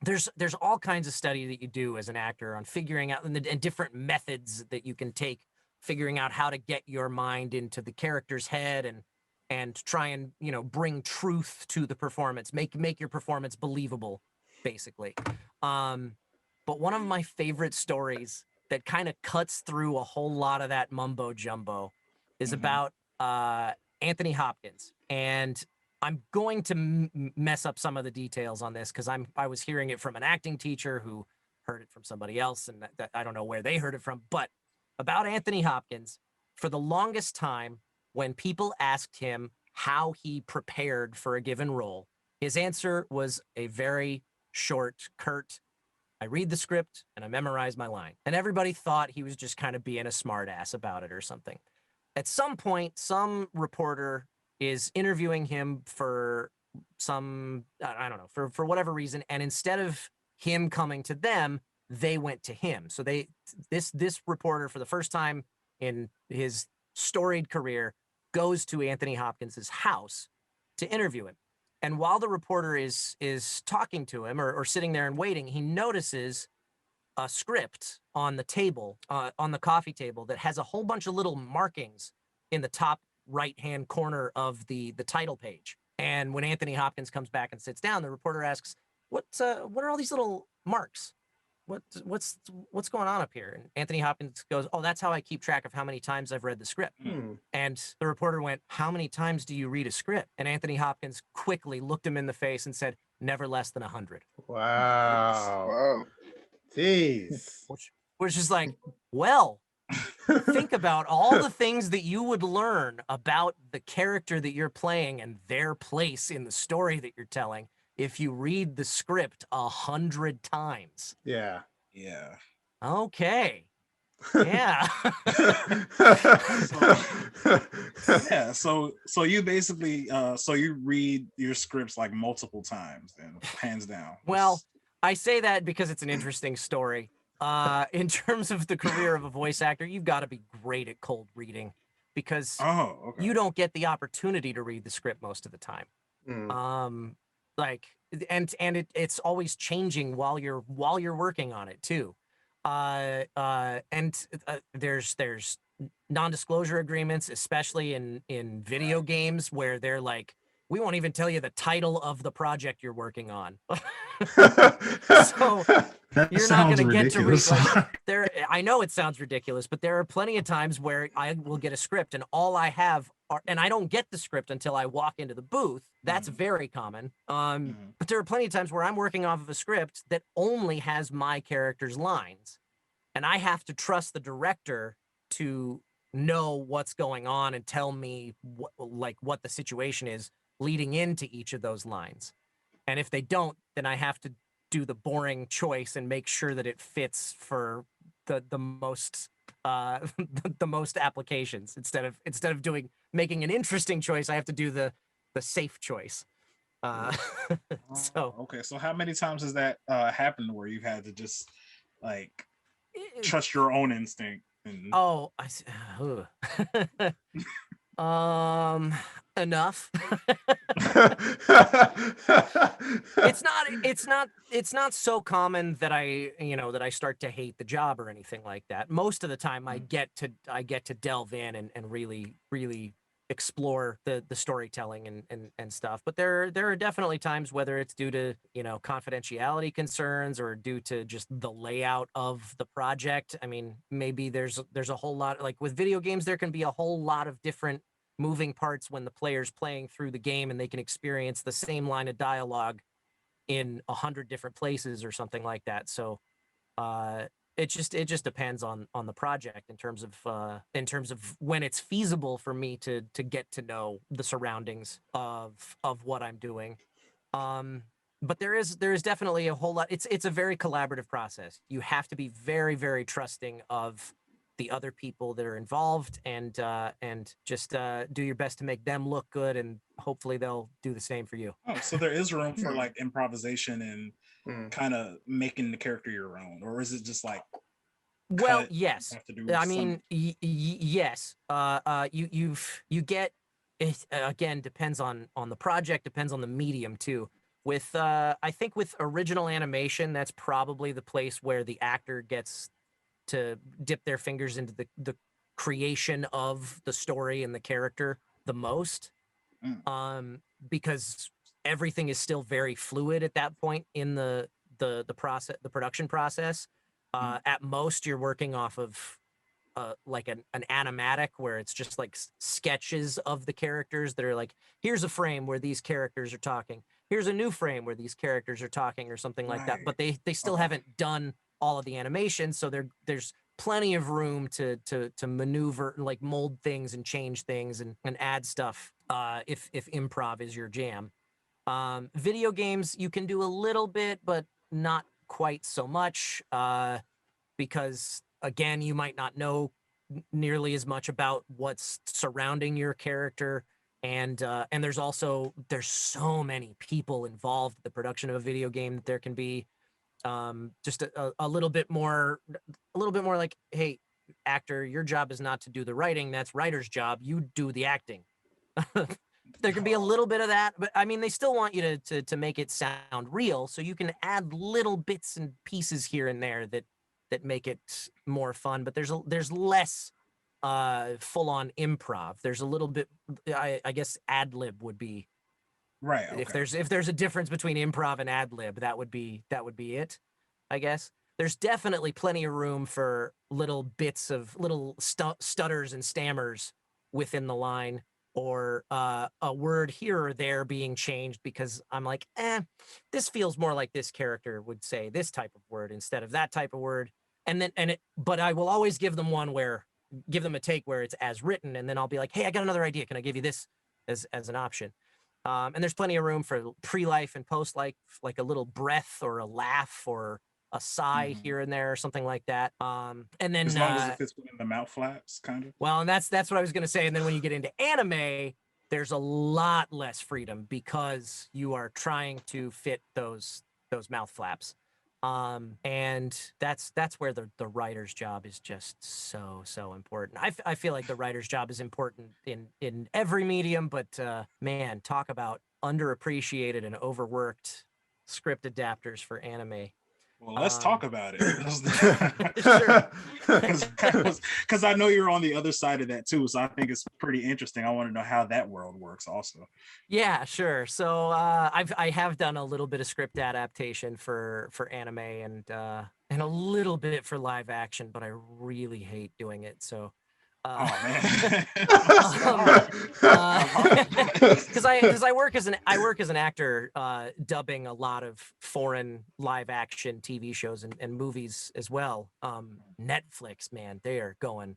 there's all kinds of study that you do as an actor on figuring out and different methods that you can take, figuring out how to get your mind into the character's head and try and, you know, bring truth to the performance, make your performance believable, basically. But one of my favorite stories that kind of cuts through a whole lot of that mumbo jumbo is about Anthony Hopkins. And I'm going to mess up some of the details on this because I was hearing it from an acting teacher who heard it from somebody else, and that I don't know where they heard it from. But about Anthony Hopkins, for the longest time, when people asked him how he prepared for a given role, his answer was a very short, curt, I read the script and I memorize my line. And everybody thought he was just kind of being a smartass about it or something. At some point, some reporter is interviewing him for some, I don't know, for whatever reason. And instead of him coming to them, they went to him. So this reporter, for the first time in his storied career, goes to Anthony Hopkins's house to interview him. And while the reporter is talking to him or sitting there and waiting, he notices a script on the table, on the coffee table, that has a whole bunch of little markings in the top right-hand corner of the title page. And when Anthony Hopkins comes back and sits down, the reporter asks, what are all these little marks? What's going on up here? And Anthony Hopkins goes, oh, that's how I keep track of how many times I've read the script. And the reporter went, how many times do you read a script? And Anthony Hopkins quickly looked him in the face and said, never less than 100. Wow. Wow. Jeez. Which is like, well, think about all the things that you would learn about the character that you're playing and their place in the story that you're telling if you read the script 100 times. Yeah. Yeah. Okay. Yeah. Yeah. So you basically so you read your scripts like multiple times and hands down. Well, I say that because it's an interesting story. In terms of the career of a voice actor, you've got to be great at cold reading because okay. you don't get the opportunity to read the script most of the time. Mm. Like, and it's always changing while you're working on it too. There's non-disclosure agreements, especially in video games, where they're like, we won't even tell you the title of the project you're working on. So That you're not going to get to read. ridiculous. Like, I know it sounds ridiculous, but there are plenty of times where I will get a script and all I have are, and I don't get the script until I walk into the booth. That's very common. But there are plenty of times where I'm working off of a script that only has my character's lines, and I have to trust the director to know what's going on and tell me what the situation is leading into each of those lines. And if they don't, then I have to do the boring choice and make sure that it fits for the most the most applications. Instead of making an interesting choice, I have to do the safe choice. So okay. So how many times has that happened where you've had to just like trust your own instinct? And... Oh, enough. It's not so common that I start to hate the job or anything like that. Most of the time I get to delve in and really explore the storytelling and stuff. But there are definitely times, whether it's due to confidentiality concerns or due to just the layout of the project. I mean, maybe there's a whole lot, like with video games, there can be a whole lot of different moving parts when the player's playing through the game, and they can experience the same line of dialogue in 100 different places or something like that. So it just depends on the project in terms of when it's feasible for me to get to know the surroundings of what I'm doing. But there is definitely a whole lot. It's a very collaborative process. You have to be very, very trusting of the other people that are involved, and just do your best to make them look good, and hopefully they'll do the same for you. Oh, so there is room for like improvisation and kind of making the character your own, or is it just like? Well, yes. I mean, yes. You get it, again, depends on the project, depends on the medium too. With I think with original animation, that's probably the place where the actor gets to dip their fingers into the creation of the story and the character the most. Because everything is still very fluid at that point in the production process. At most, you're working off of like an animatic, where it's just like sketches of the characters that are like, here's a frame where these characters are talking, here's a new frame where these characters are talking, or something like that. But they still haven't done all of the animation, so there's plenty of room to maneuver, like mold things and change things and add stuff if improv is your jam. Video games, you can do a little bit, but not quite so much, because again, you might not know nearly as much about what's surrounding your character, and there's so many people involved in the production of a video game that there can be just a little bit more like, hey, actor, your job is not to do the writing, that's writer's job, you do the acting. There can be a little bit of that, but I mean, they still want you to make it sound real, so you can add little bits and pieces here and there that make it more fun. But there's less full-on improv. There's a little bit, I guess ad lib would be right. Okay. If there's a difference between improv and ad lib, that would be it, I guess. There's definitely plenty of room for little bits of little stutters and stammers within the line. or a word here or there being changed because I'm like, this feels more like this character would say this type of word instead of that type of word. But I will always give them a take where it's as written, and then I'll be like, hey, I got another idea. Can I give you this as an option? And there's plenty of room for pre-life and post-life, like a little breath or a laugh or a sigh here and there or something like that. And then as long as it fits within the mouth flaps, kind of. Well, and that's what I was going to say. And then when you get into anime, there's a lot less freedom because you are trying to fit those mouth flaps. And that's where the writer's job is just so important. I feel like the writer's job is important in every medium, but man, talk about underappreciated and overworked script adapters for anime. Well, let's talk about it. Sure. Because I know you're on the other side of that too, so I think it's pretty interesting. I want to know how that world works also. Yeah, sure. So I have done a little bit of script adaptation for anime and a little bit for live action, but I really hate doing it. So oh man, because I work as an actor dubbing a lot of foreign live action TV shows and movies as well. Netflix, man, they are going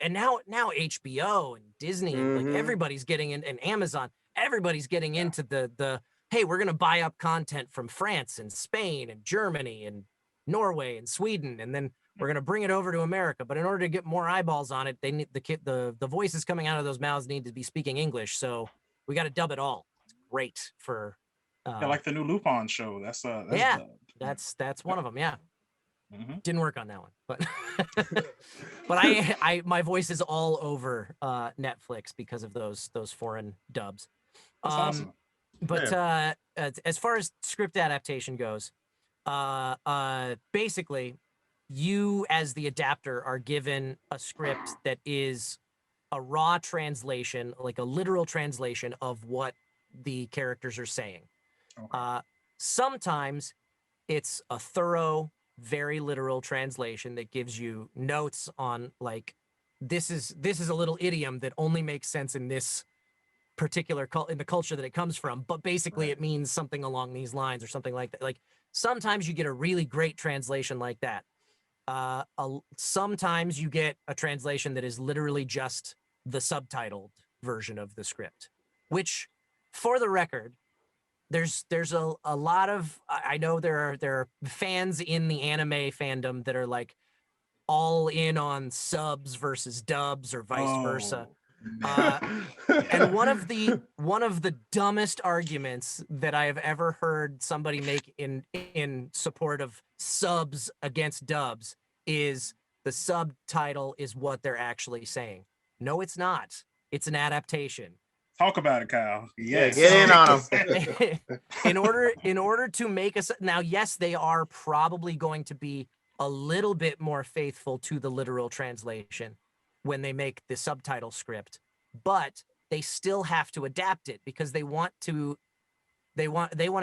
and now HBO and Disney and like everybody's getting in, and Amazon, everybody's getting into the hey, we're gonna buy up content from France and Spain and Germany and Norway and Sweden, and then we're going to bring it over to America. But in order to get more eyeballs on it, they need the voices coming out of those mouths need to be speaking English. So we got to dub it all. It's great for like the new Lupin show. That's one of them. Yeah. Didn't work on that one, but but I my voice is all over Netflix because of those foreign dubs. That's awesome. But as far as script adaptation goes, basically, you as the adapter are given a script that is a raw translation, like a literal translation of what the characters are saying. Okay. Sometimes it's a thorough, very literal translation that gives you notes on like, this is a little idiom that only makes sense in this particular in the culture that it comes from, but basically it means something along these lines or something like that. Like sometimes you get a really great translation like that. Sometimes you get a translation that is literally just the subtitled version of the script, which, for the record, there's a lot of, I know there are fans in the anime fandom that are like all in on subs versus dubs or vice versa. And one of the dumbest arguments that I have ever heard somebody make in support of subs against dubs is the subtitle is what they're actually saying. No, it's not. It's an adaptation. Talk about it, Kyle. Yes. Get in on them. in order to make now, yes, they are probably going to be a little bit more faithful to the literal translation when they make the subtitle script, but they still have to adapt it because they want to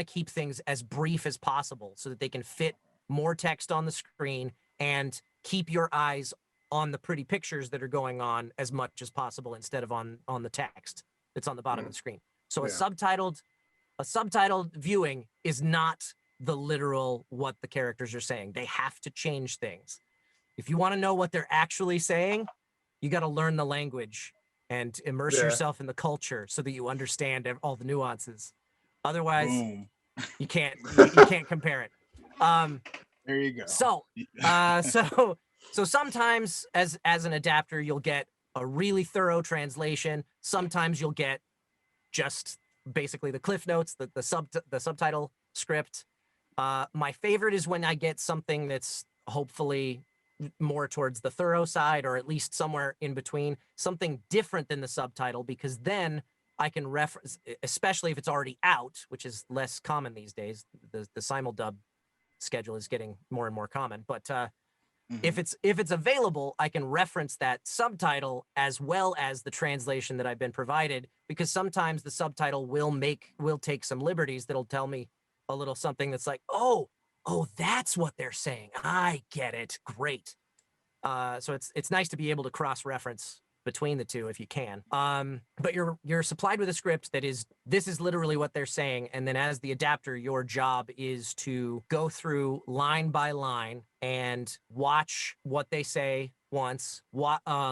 keep things as brief as possible so that they can fit more text on the screen and keep your eyes on the pretty pictures that are going on as much as possible instead of on the text that's on the bottom of the screen. So a subtitled viewing is not the literal what the characters are saying. They have to change things. If you want to know what they're actually saying, you got to learn the language and immerse yourself in the culture so that you understand all the nuances. Otherwise, you can't compare it. There you go. So sometimes as an adapter, you'll get a really thorough translation. Sometimes you'll get just basically the cliff notes, the subtitle script. My favorite is when I get something that's hopefully more towards the thorough side, or at least somewhere in between, something different than the subtitle, because then I can reference, especially if it's already out, which is less common these days. The simuldub schedule is getting more and more common, but if it's available, I can reference that subtitle as well as the translation that I've been provided, because sometimes the subtitle will take some liberties that'll tell me a little something that's like, oh, that's what they're saying. I get it. Great. So it's nice to be able to cross-reference between the two if you can. But you're supplied with a script that is, this is literally what they're saying, and then as the adapter, your job is to go through line by line and watch what they say once,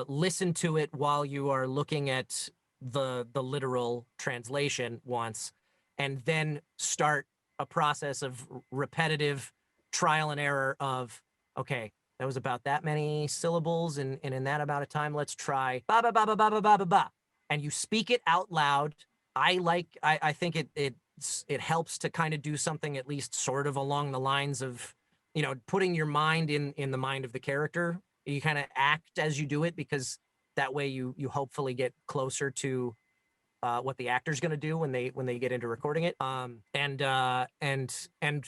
listen to it while you are looking at the literal translation once, and then start a process of repetitive trial and error of, okay, that was about that many syllables, and in that amount of time, let's try ba ba ba ba ba ba ba ba ba, and you speak it out loud. I think it helps to kind of do something at least sort of along the lines of, you know, putting your mind in the mind of the character. You kind of act as you do it, because that way you hopefully get closer to what the actor's going to do when they get into recording it. And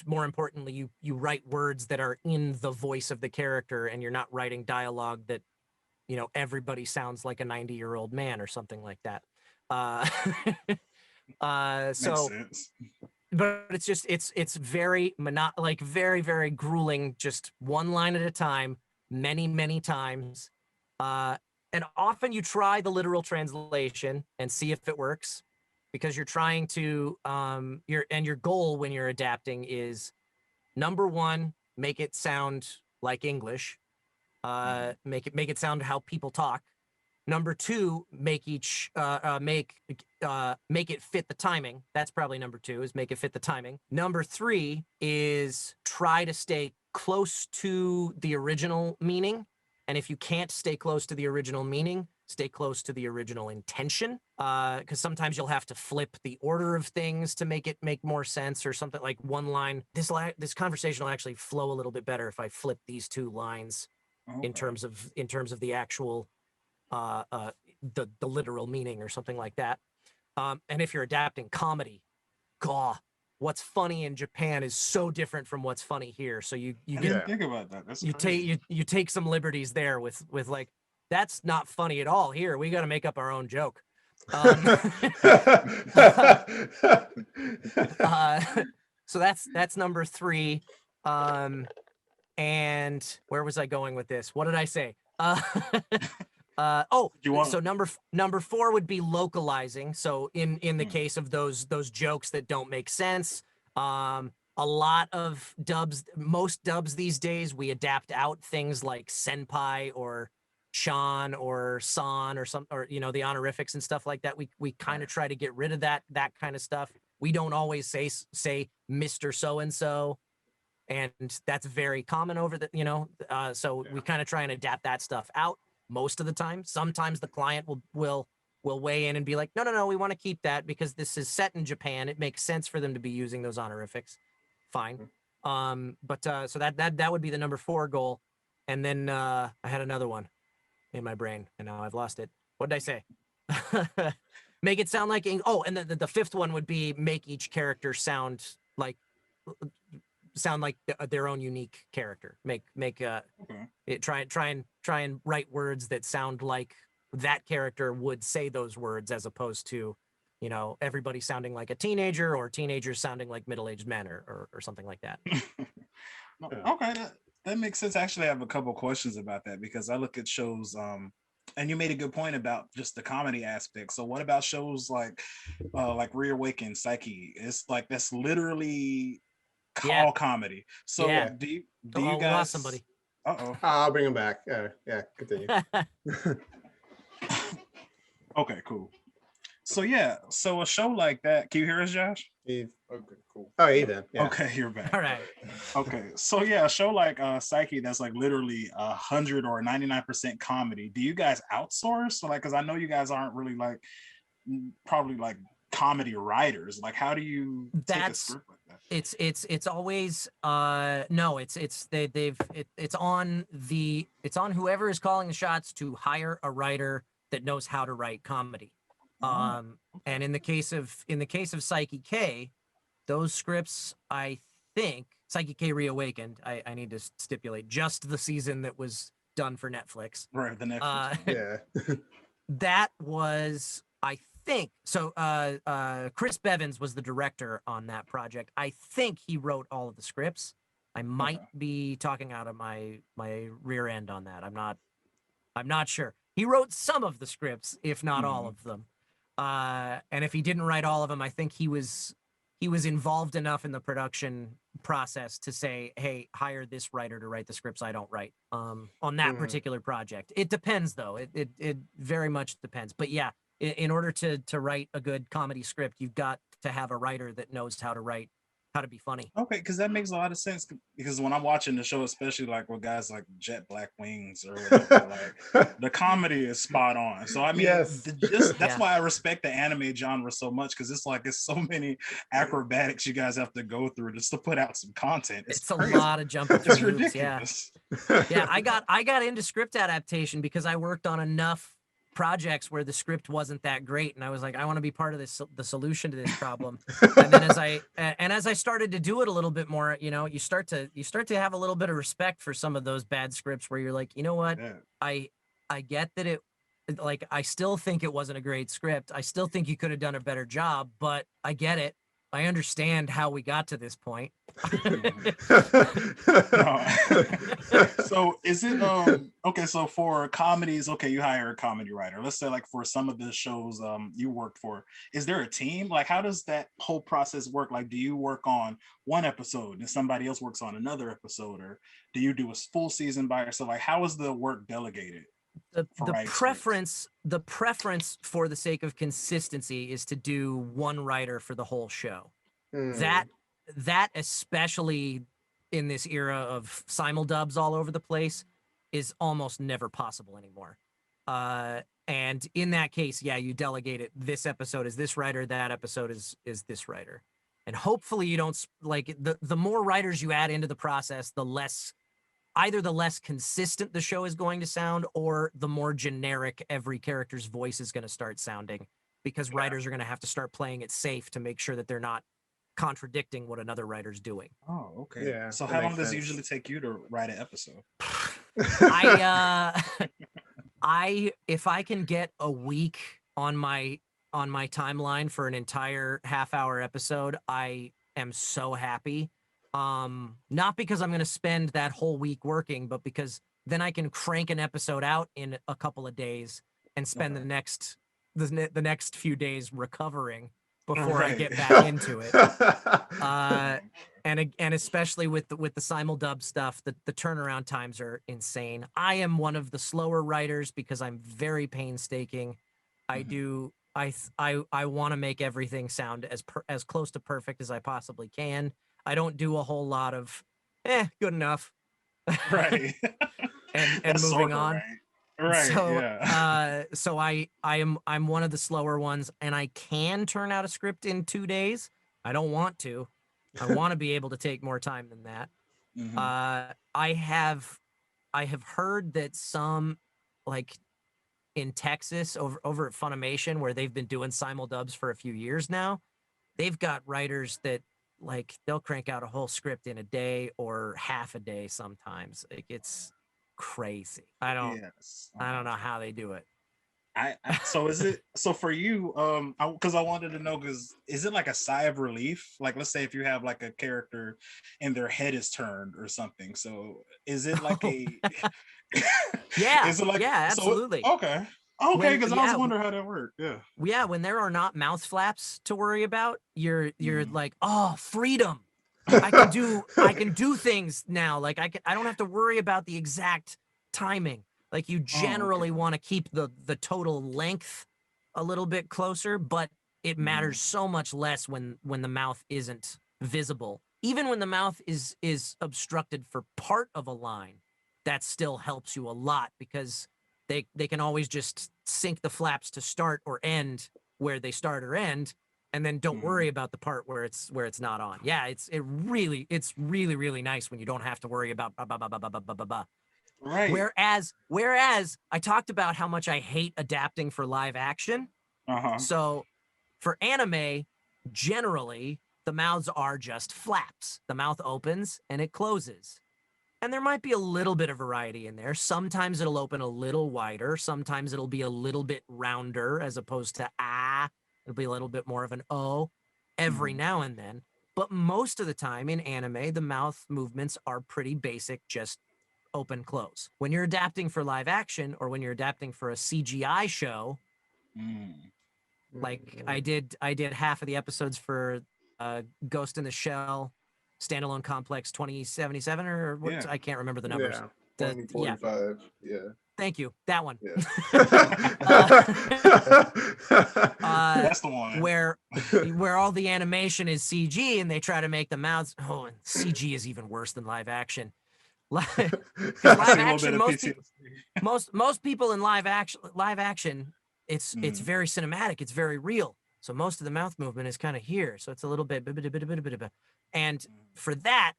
more importantly, you write words that are in the voice of the character, and you're not writing dialogue that, you know, everybody sounds like a 90-year-old man or something like that. So, sense. but it's just, it's very very, very grueling, just one line at a time, many, many times. And often you try the literal translation and see if it works, because you're trying to, your goal when you're adapting is, number one, make it sound like English, make it sound how people talk. Number two, make it fit the timing. That's probably number two, is make it fit the timing. Number three is try to stay close to the original meaning. And if you can't stay close to the original meaning, stay close to the original intention. Because sometimes you'll have to flip the order of things to make it make more sense, or something like one line. This conversation will actually flow a little bit better if I flip these two lines in terms of the actual the literal meaning or something like that. And if you're adapting comedy, what's funny in Japan is so different from what's funny here. So you didn't think about that. That's crazy. You take some liberties there with like, that's not funny at all here. We got to make up our own joke. So that's number three. And where was I going with this? What did I say? So number four would be localizing. So in the case of those jokes that don't make sense, a lot of most dubs these days, we adapt out things like senpai or Sean or San or you know, the honorifics and stuff like that. We kind of try to get rid of that kind of stuff. We don't always say Mr. So and so. And that's very common over the, you know, so we kind of try and adapt that stuff out most of the time. Sometimes the client will weigh in and be like, no, we want to keep that because this is set in Japan. It makes sense for them to be using those honorifics. Fine. So that would be the number four goal. And then I had another one in my brain, and now I've lost it. What did I say? Make it sound like, and then the fifth one would be make each character sound like their own unique character. Try and write words that sound like that character would say those words, as opposed to, you know, everybody sounding like a teenager or teenagers sounding like middle-aged men or something like that. Okay, that makes sense. Actually, I have a couple questions about that, because I look at shows, and you made a good point about just the comedy aspect. So what about shows like Reawakened, Saiki? It's like, that's literally all comedy. So do you guys lost somebody? I'll bring him back. Continue. Okay, cool. So a show like that, can you hear us, Josh? Okay, cool. Oh, he did. Yeah. Okay, you're back. All right. Okay, so a show like Saiki, that's like literally 100 or 99% comedy. Do you guys outsource? So because I know you guys aren't really probably comedy writers. Like, how do you take a script like that? It's always no, it's on whoever is calling the shots to hire a writer that knows how to write comedy. And in the case of Saiki K, those scripts, I think Saiki K Reawakened, I need to stipulate, just the season that was done for Netflix. Right, the Netflix. That was, I think so. Chris Bevins was the director on that project. I think he wrote all of the scripts. I might be talking out of my rear end on that. I'm not sure. He wrote some of the scripts, if not all of them. And if he didn't write all of them, I think he was involved enough in the production process to say, hey, hire this writer to write the scripts I don't write on that particular project. It depends, though. It very much depends. But yeah, in order to write a good comedy script, you've got to have a writer that knows how to be funny. Okay, because that makes a lot of sense. Because when I'm watching the show, especially like with guys like Jet Black Wings or whatever, like the comedy is spot on. So I mean, that's why I respect the anime genre so much, because it's so many acrobatics you guys have to go through just to put out some content. It's a lot of jumping through hoops. Ridiculous. Yeah, I got into script adaptation because I worked on enough projects where the script wasn't that great, and I was like, I want to be part of the solution to this problem. And then as I started to do it a little bit more, you start to have a little bit of respect for some of those bad scripts where you're like, you know what, I get that I still think it wasn't a great script. I still think you could have done a better job, but I get it. I understand how we got to this point. So is it okay, so for comedies, okay, you hire a comedy writer. Let's say like for some of the shows you worked for, is there a team? Like, how does that whole process work? Like, do you work on one episode and somebody else works on another episode, or do you do a full season by yourself? Like, how is the work delegated? The preference for the sake of consistency is to do one writer for the whole show. That especially in this era of simuldubs all over the place is almost never possible anymore. And in that case, yeah, you delegate it. This episode is this writer, that episode is this writer. And hopefully you don't like the more writers you add into the process, the less consistent the show is going to sound, or the more generic every character's voice is going to start sounding, because writers are going to have to start playing it safe to make sure that they're not contradicting what another writer's doing. Oh, okay. Yeah. So how long does it usually take you to write an episode? If I can get a week on my timeline for an entire half-hour episode, I am so happy. Not because I'm going to spend that whole week working, but because then I can crank an episode out in a couple of days and spend the next few days recovering before I get back into it. And especially with the simuldub stuff, the turnaround times are insane. I am one of the slower writers because I'm very painstaking. I want to make everything sound as close to perfect as I possibly can. I don't do a whole lot of good enough. Right. and moving on. Right. So I'm one of the slower ones, and I can turn out a script in 2 days. I don't want to. I want to be able to take more time than that. I have heard that some, like in Texas over at Funimation, where they've been doing simuldubs for a few years now, they've got writers that like they'll crank out a whole script in a day or half a day sometimes. Like, it's crazy. I don't know how they do it. So is it for you, because I wanted to know, because is it like a sigh of relief? Like, let's say if you have like a character and their head is turned or something, so is it like a is it like, absolutely. Okay, because I was wondering how that worked. Yeah, when there are not mouth flaps to worry about, you're like, oh, freedom. I can do things now. Like I don't have to worry about the exact timing. Like, you generally want to keep the total length a little bit closer, but it matters so much less when the mouth isn't visible. Even when the mouth is obstructed for part of a line, that still helps you a lot, because they can always just sync the flaps to start or end where they start or end, and then don't worry about the part where it's not on. Yeah, it's really really nice when you don't have to worry about Right. Whereas I talked about how much I hate adapting for live action. So for anime, generally the mouths are just flaps. The mouth opens and it closes. And there might be a little bit of variety in there. Sometimes it'll open a little wider. Sometimes it'll be a little bit rounder as opposed to ah. It'll be a little bit more of an O every now and then. But most of the time in anime, the mouth movements are pretty basic, just open close. When you're adapting for live action or when you're adapting for a CGI show, like I did half of the episodes for Ghost in the Shell standalone complex 2077 or what, Yeah. I can't remember the numbers. Yeah. 2045. Yeah. Thank you. That one. Yeah. That's the one. Where all the animation is CG and they try to make the mouths. Oh, and CG is even worse than live action. 'Cause I live see a little action, bit of most people in live action, it's very cinematic. It's very real. So most of the mouth movement is kind of here. So it's a little bit, and for that,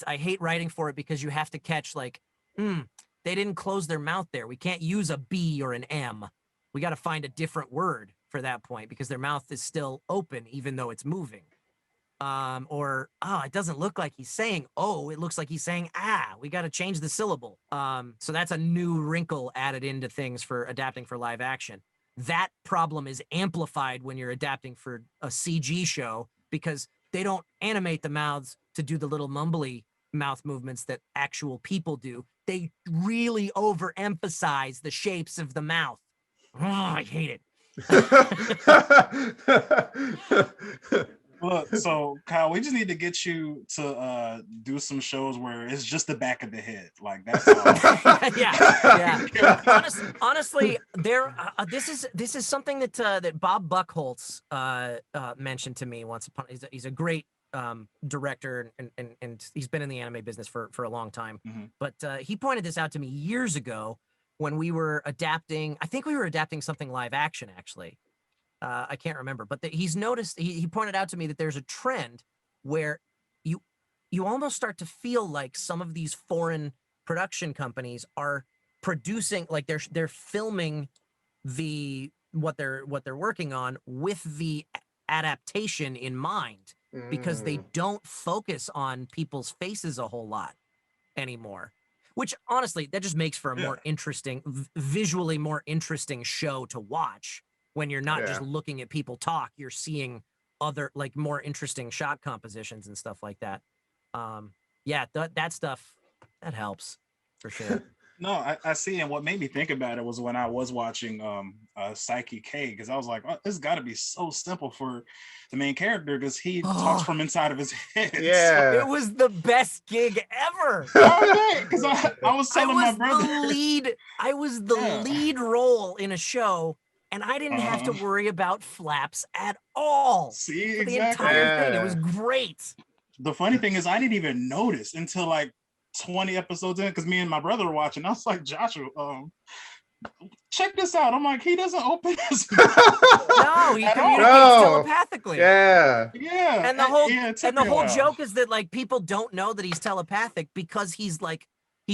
I hate writing for it because you have to catch like, they didn't close their mouth there. We can't use a B or an M. We got to find a different word for that point because their mouth is still open even though it's moving. It doesn't look like he's saying oh, it looks like he's saying ah. We got to change the syllable. So that's a new wrinkle added into things for adapting for live action. That problem is amplified when you're adapting for a CG show because they don't animate the mouths to do the little mumbly mouth movements that actual people do. They really overemphasize the shapes of the mouth. Oh, I hate it. Look, so Kyle, we just need to get you to do some shows where it's just the back of the head, like that's all. yeah. Honestly, this is something that Bob Buchholz mentioned to me once upon. He's a great director and he's been in the anime business for a long time. But he pointed this out to me years ago when we were adapting. I think we were adapting something live action actually. I can't remember, but he's noticed. He pointed out to me that there's a trend where you almost start to feel like some of these foreign production companies are producing, like they're filming what they're working on with the adaptation in mind because they don't focus on people's faces a whole lot anymore. Which honestly, that just makes for a more interesting, visually more interesting show to watch. When you're not just looking at people talk, you're seeing other like more interesting shot compositions and stuff like that. That stuff that helps for sure. No, I see. And what made me think about it was when I was watching Saiki K, because I was like, oh, this got to be so simple for the main character because he talks from inside of his head. Yeah, so it was the best gig ever. Because I was telling my brother, I was the lead role in a show. And I didn't have to worry about flaps at all. See, for the exactly. entire thing. It was great. The funny thing is, I didn't even notice until like 20 episodes in, because me and my brother were watching. I was like, Joshua, check this out. I'm like, he doesn't open his mouth. No, he communicates telepathically. Yeah. And the whole joke is that like people don't know that he's telepathic because he's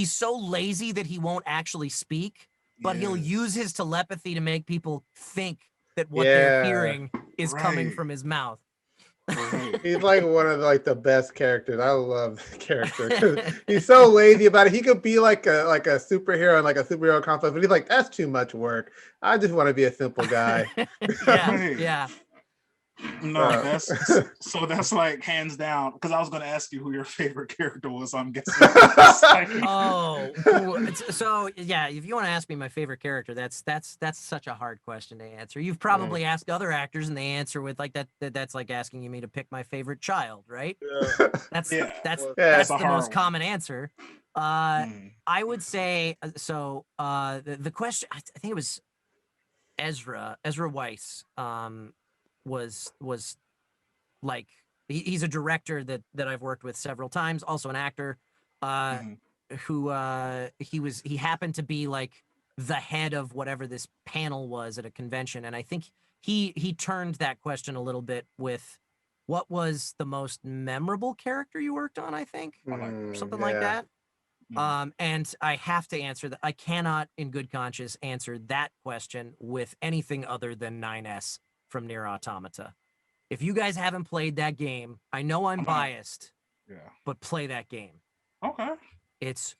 so lazy that he won't actually speak. But he'll use his telepathy to make people think that what they're hearing is coming from his mouth. He's like one of the best characters. I love the character. He's so lazy about it. He could be like a superhero in like a superhero complex, but he's like, that's too much work. I just want to be a simple guy. Yeah. No, that's like hands down. Because I was going to ask you who your favorite character was. I'm guessing. So yeah. If you want to ask me my favorite character, that's such a hard question to answer. You've probably asked other actors, and they answer with like that. That's like asking me to pick my favorite child, right? That's the most common answer. I would say so. The question, I think it was Ezra Weiss. Was like he's a director that I've worked with several times, also an actor who he happened to be like the head of whatever this panel was at a convention, and I think he turned that question a little bit with what was the most memorable character you worked on, I think, or something like that. And I have to answer that. I cannot in good conscience answer that question with anything other than 9S from Nier Automata. If you guys haven't played that game, I know I'm biased, but play that game. Okay. It's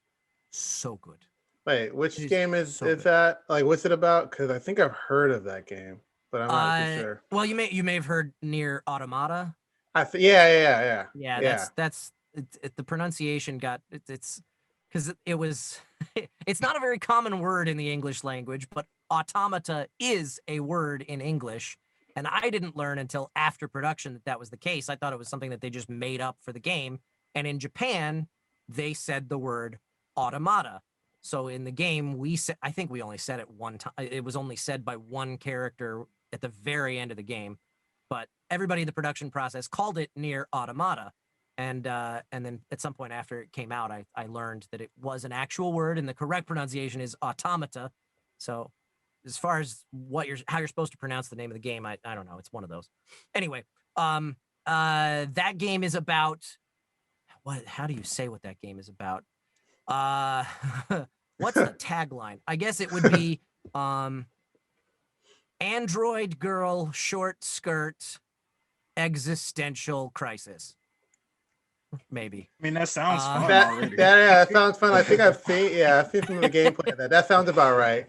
so good. Wait, which game is that? Like, what's it about? Because I think I've heard of that game, but I'm not too sure. Well, you may have heard Nier Automata. Yeah. That's the pronunciation got it's because it was, it's not a very common word in the English language, but automata is a word in English. And I didn't learn until after production that was the case. I thought it was something that they just made up for the game. And in Japan, they said the word automata. So in the game, I think we only said it one time. It was only said by one character at the very end of the game. But everybody in the production process called it Nier Automata. And then at some point after it came out, I learned that it was an actual word, and the correct pronunciation is automata. So as far as how you're supposed to pronounce the name of the game, I don't know. It's one of those. Anyway, that game is about how do you say what that game is about? What's the tagline? I guess it would be Android girl short skirt existential crisis. Maybe. I mean, that sounds fun already. That sounds fun. I think I've seen some of the gameplay of that. That sounds about right.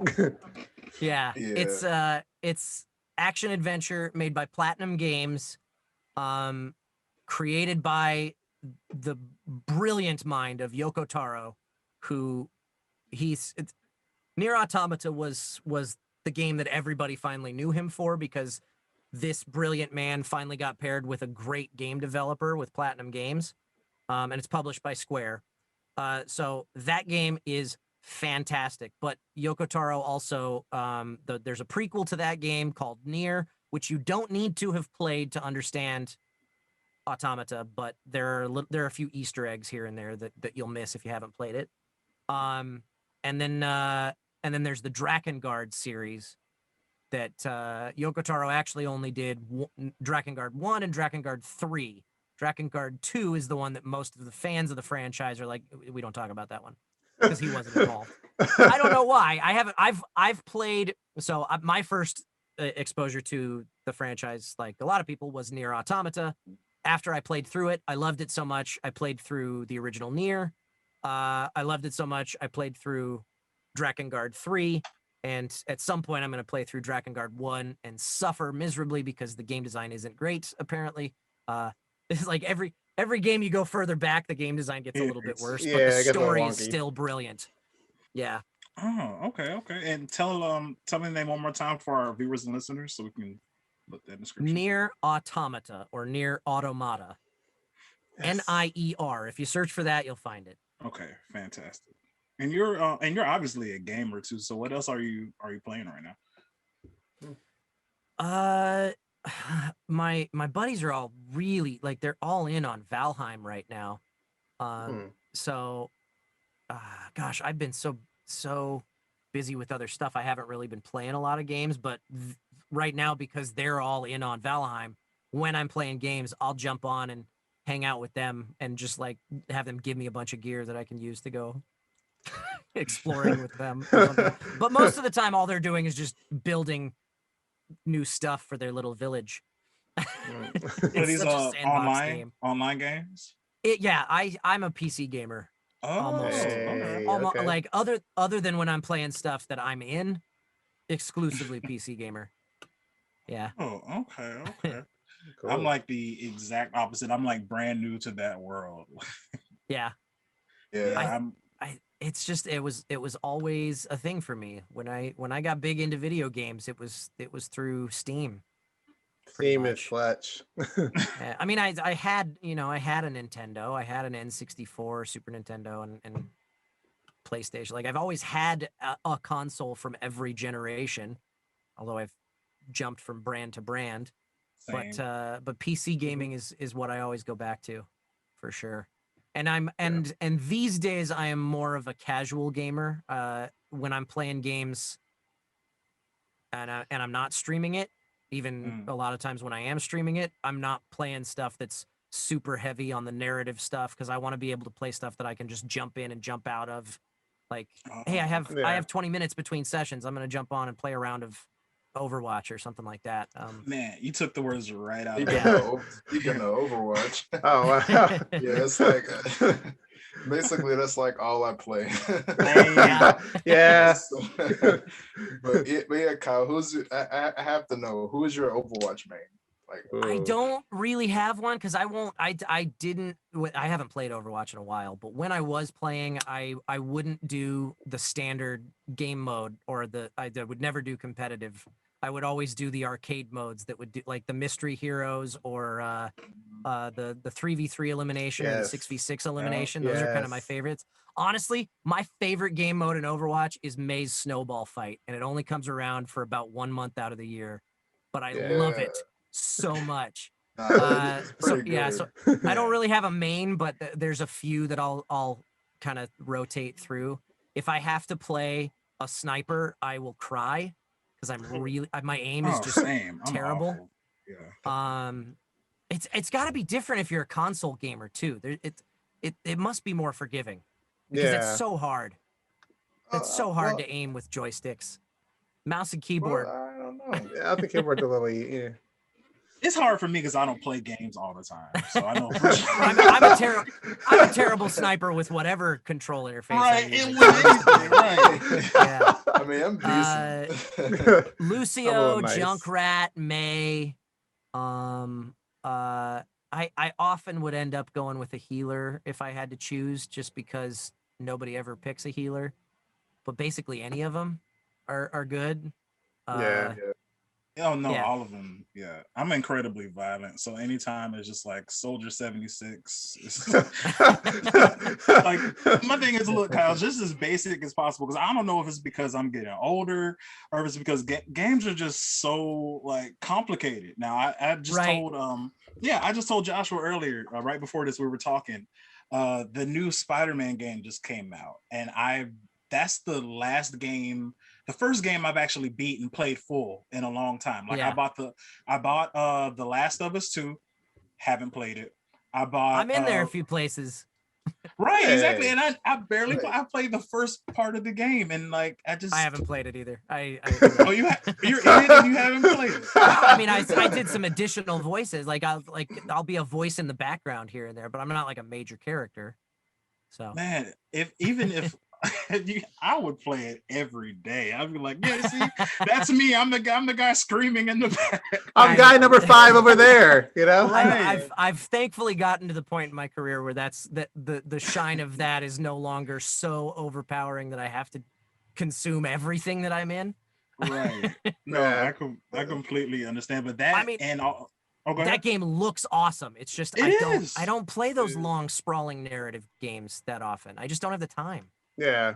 Yeah. It's action adventure made by Platinum Games, created by the brilliant mind of Yoko Taro, who Nier Automata was the game that everybody finally knew him for, because this brilliant man finally got paired with a great game developer with Platinum Games. And it's published by Square. So that game is fantastic. But Yoko Taro also, there's a prequel to that game called Nier, which you don't need to have played to understand Automata, but there are a few Easter eggs here and there that you'll miss if you haven't played it. And then there's the Drakengard series that Yoko Taro actually only did Drakengard 1 and Drakengard 3. Drakengard 2 is the one that most of the fans of the franchise are like, we don't talk about that one because he wasn't involved. I don't know why. I've played. So my first exposure to the franchise, like a lot of people, was Nier Automata. After I played through it, I loved it so much. I played through the original Nier. I loved it so much. I played through Drakengard 3. And at some point, I'm going to play through Drakengard 1 and suffer miserably because the game design isn't great, apparently. It's like every game you go further back, the game design gets a little bit worse, but the story is still brilliant. Yeah. Oh, okay. And tell me the name one more time for our viewers and listeners so we can look that description. Nier Automata or Nier Automata. Yes. Nier. If you search for that, you'll find it. Okay, fantastic. And you're obviously a gamer too. So what else are you playing right now? My buddies are all really, like, they're all in on Valheim right now. So gosh, I've been so busy with other stuff. I haven't really been playing a lot of games, but right now, because they're all in on Valheim, when I'm playing games, I'll jump on and hang out with them and just like have them give me a bunch of gear that I can use to go exploring with them. But most of the time, all they're doing is just building new stuff for their little village. Are these online games? I'm a PC gamer. Almost. Okay. Like other than when I'm playing stuff that I'm in, exclusively PC gamer. Yeah. Oh, okay. Cool. I'm like the exact opposite. I'm like brand new to that world. Yeah. It was always a thing for me when I got big into video games. It was through Steam. Steam is clutch. I mean, I had a Nintendo, I had an N64, Super Nintendo, and PlayStation. Like, I've always had a console from every generation, although I've jumped from brand to brand. Same. But PC gaming is what I always go back to, for sure. And these days I am more of a casual gamer. When I'm playing games and I'm not streaming it, even a lot of times when I am streaming it, I'm not playing stuff that's super heavy on the narrative stuff, because I want to be able to play stuff that I can just jump in and jump out of. Like, hey, I have 20 minutes between sessions. I'm going to jump on and play a round of Overwatch or something like that. Man, you took the words right out. You can Overwatch. Oh wow. Yeah, it's like basically that's like all I play. Yeah. But yeah, Kyle, I have to know, who is your Overwatch main? Like, I don't really have one because I haven't played Overwatch in a while, but when I was playing, I wouldn't do the standard game mode or I would never do competitive. I would always do the arcade modes that would do like the mystery heroes or the 3v3 elimination or the 6v6 elimination. Those are kind of my favorites. Honestly, my favorite game mode in Overwatch is May's Snowball Fight, and it only comes around for about 1 month out of the year, but I love it so much. So I don't really have a main, but there's a few that I'll kind of rotate through. If I have to play a sniper, I will cry because my aim is just terrible. Yeah. It's got to be different if you're a console gamer too. It must be more forgiving because it's so hard. It's so hard to aim with joysticks, mouse and keyboard. Well, I don't know. Yeah, I think keyboard's a little It's hard for me because I don't play games all the time, so I know. I'm a terrible sniper with whatever control interface. Right, right. Yeah. I mean, I'm decent. Lucio, Junkrat, May. I often would end up going with a healer if I had to choose, just because nobody ever picks a healer. But basically, any of them are good. Oh no, all of them. Yeah, I'm incredibly violent. So anytime it's just like Soldier 76, like my thing is, look, Kyle, just as basic as possible. Because I don't know if it's because I'm getting older or if it's because games are just so like complicated. Now I just told I just told Joshua earlier, right before this, we were talking. The new Spider-Man game just came out, and that's the last game. The first game I've actually beat and played full in a long time. Like I bought The Last of Us 2, haven't played it. I'm in there a few places. Right, exactly. And I barely I played the first part of the game, and like I haven't played it either. you're in it and you haven't played it. I mean, I did some additional voices. I'll be a voice in the background here and there, but I'm not like a major character. So man, if I would play it every day. I'd be like, yeah, see, that's me. I'm the guy screaming in the back. I'm guy number 5 over there. You know, I've thankfully gotten to the point in my career where the shine of that is no longer so overpowering that I have to consume everything that I'm in. Right. No, I completely understand. But that that game looks awesome. It's just I don't play those long sprawling narrative games that often. I just don't have the time. Yeah.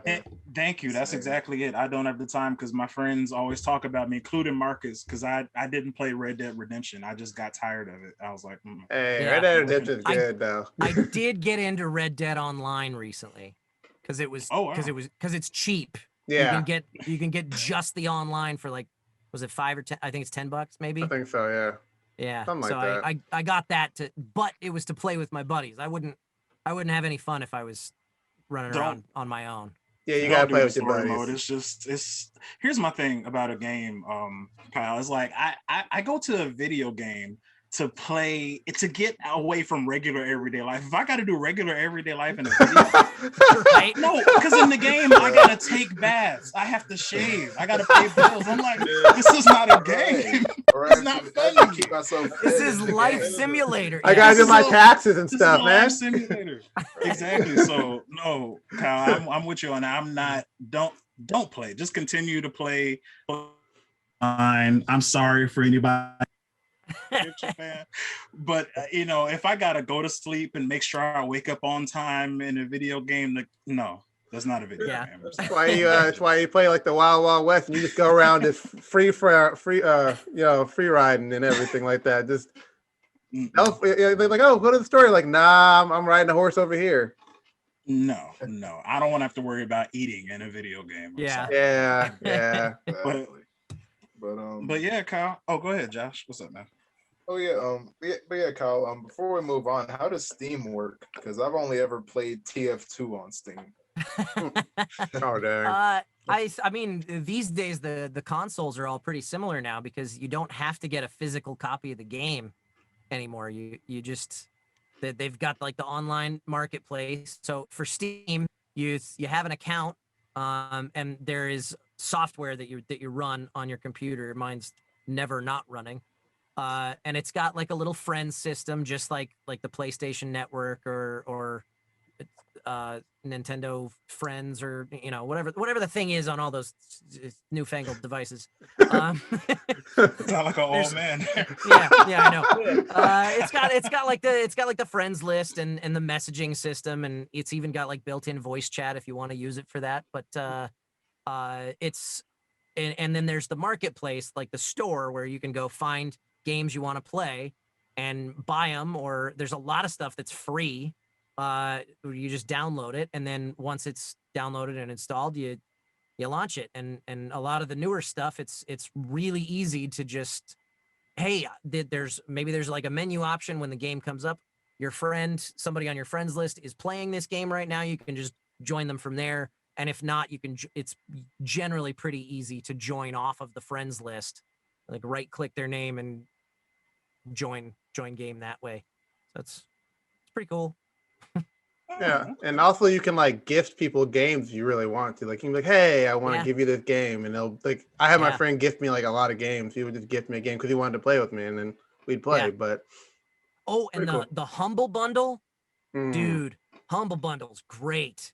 Thank you. That's exactly it. I don't have the time because my friends always talk about me, including Marcus, because I didn't play Red Dead Redemption. I just got tired of it. I was like, Hey, Red Dead Redemption is good though. I did get into Red Dead Online recently because it's cheap. Yeah. You can get just the online for like, was it 5 or 10? I think it's $10 maybe. I think so, yeah. Yeah. Something So like that. I got that but it was to play with my buddies. I wouldn't have any fun if I was running around on my own. Yeah, you gotta play with your story buddies. mode. Here's my thing about a game, Kyle. It's like I go to a video game to play to get away from regular everyday life. If I got to do regular everyday life in a video, right? No, because in the game I gotta take baths, I have to shave, I gotta pay bills. I'm like, this is not a game. It's not fun. Keep myself. This is life simulator. I gotta do my taxes and stuff, man. Simulator. Exactly. So no, Kyle, I'm with you on that. I'm not. Don't play. Just continue to play. I'm sorry for anybody. But if I gotta go to sleep and make sure I wake up on time in a video game, no, that's not a video game. That's why you play like the Wild Wild West and you just go around just free riding and everything like that. Just they're like, oh, go to the store. Like, nah, I'm riding a horse over here. No, I don't want to have to worry about eating in a video game. Yeah. But yeah, Kyle. Oh, go ahead, Josh. What's up, man? Oh yeah, Kyle. Before we move on, how does Steam work? Because I've only ever played TF2 on Steam. Oh dang. I mean, these days the consoles are all pretty similar now because you don't have to get a physical copy of the game anymore. You just they've got like the online marketplace. So for Steam, you have an account, and there is software that you run on your computer. Mine's never not running. And it's got like a little friend system, just like the PlayStation Network or Nintendo Friends, or whatever the thing is on all those newfangled devices. Sound like an old man. yeah, I know. It's got like the friends list and the messaging system, and it's even got like built-in voice chat if you want to use it for that. But it's and then there's the marketplace, like the store where you can go find games you want to play and buy them, or there's a lot of stuff that's free. You just download it, and then once it's downloaded and installed, you launch it. And a lot of the newer stuff, it's really easy to just, hey, there's like a menu option when the game comes up. Your friend, somebody on your friends list is playing this game right now. You can just join them from there. And if not, it's generally pretty easy to join off of the friends list, like right click their name and join game that way. So it's pretty cool. Yeah, and also you can like gift people games if you really want to. Like you can be like, "Hey, I want to give you this game," and they'll like. I had my friend gift me like a lot of games. He would just gift me a game because he wanted to play with me, and then we'd play. But and the Humble Bundle, dude, Humble Bundle's great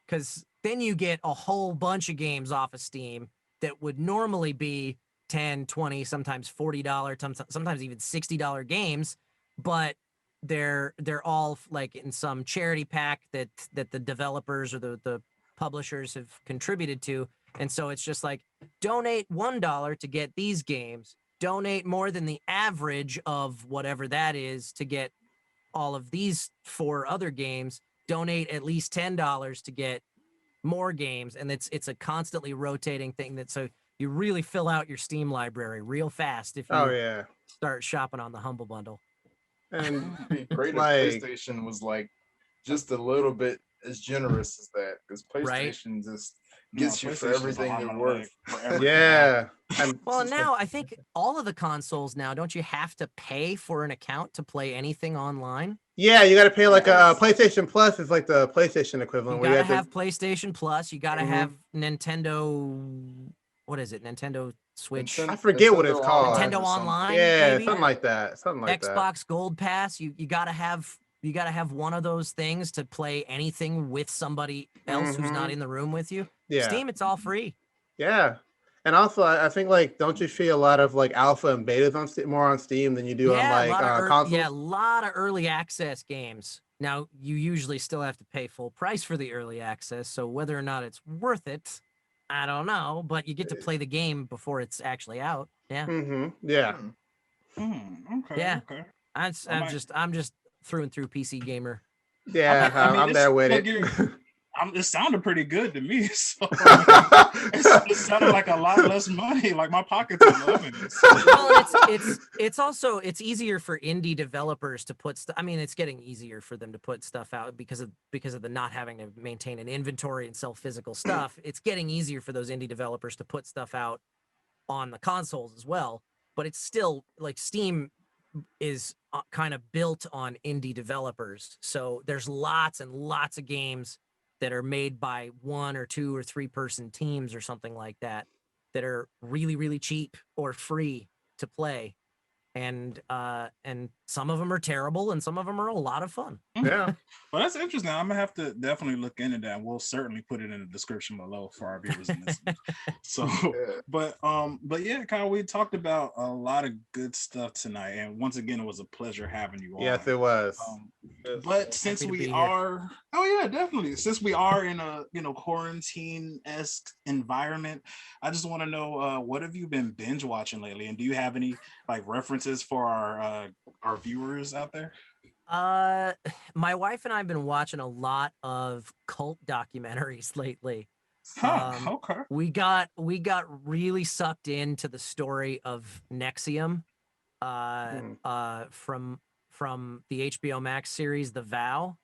because then you get a whole bunch of games off of Steam that would normally be $10, $20, sometimes $40, sometimes even $60 games, but they're all like in some charity pack that the developers or the publishers have contributed to. And so it's just like, donate $1 to get these games, donate more than the average of whatever that is to get all of these 4 other games, donate at least $10 to get more games. And it's a constantly rotating thing, that so you really fill out your Steam library real fast if you start shopping on the Humble Bundle. And it'd be great if PlayStation was like just a little bit as generous as that, because PlayStation just gets you for everything you're worth. Yeah. Well, now I think all of the consoles now, don't you have to pay for an account to play anything online? Yeah, you got to pay like a PlayStation Plus is like the PlayStation equivalent. You got to have PlayStation Plus. You got to have Nintendo. What is it? Nintendo Switch. I forget what it's called. Nintendo Online. Yeah, maybe? something like that. Xbox Gold Pass. You gotta have one of those things to play anything with somebody else who's not in the room with you. Yeah. Steam, it's all free. Yeah. And also, I think, like, don't you see a lot of like alpha and betas more on Steam than you do on like consoles? Yeah, a lot of early access games. Now, you usually still have to pay full price for the early access, so whether or not it's worth it, I don't know. But you get to play the game before it's actually out. Yeah. Yeah. Okay. Yeah. Okay. I'm just through and through PC gamer. Yeah, I'm there with it. It sounded pretty good to me. So it sounded like a lot less money. Like my pockets are loving it. Well, it's easier for indie developers to put stuff. I mean, it's getting easier for them to put stuff out because of the not having to maintain an inventory and sell physical stuff. It's getting easier for those indie developers to put stuff out on the consoles as well. But it's still like Steam is kind of built on indie developers. So there's lots and lots of games that are made by 1 or 2 or 3 person teams or something like that are really, really cheap or free to play. And some of them are terrible and some of them are a lot of fun. Yeah. Well, that's interesting. I'm gonna have to definitely look into that. We'll certainly put it in the description below for our viewers and listeners. So, but yeah, Kyle, we talked about a lot of good stuff tonight, and once again, it was a pleasure having you on. Yes, it was. But since we are, definitely, since we are in a quarantine-esque environment, I just want to know what have you been binge watching lately, and do you have any like references for our viewers out there? My wife and I have been watching a lot of cult documentaries lately. Okay. We got really sucked into the story of Nexium, from the HBO Max series The Vow,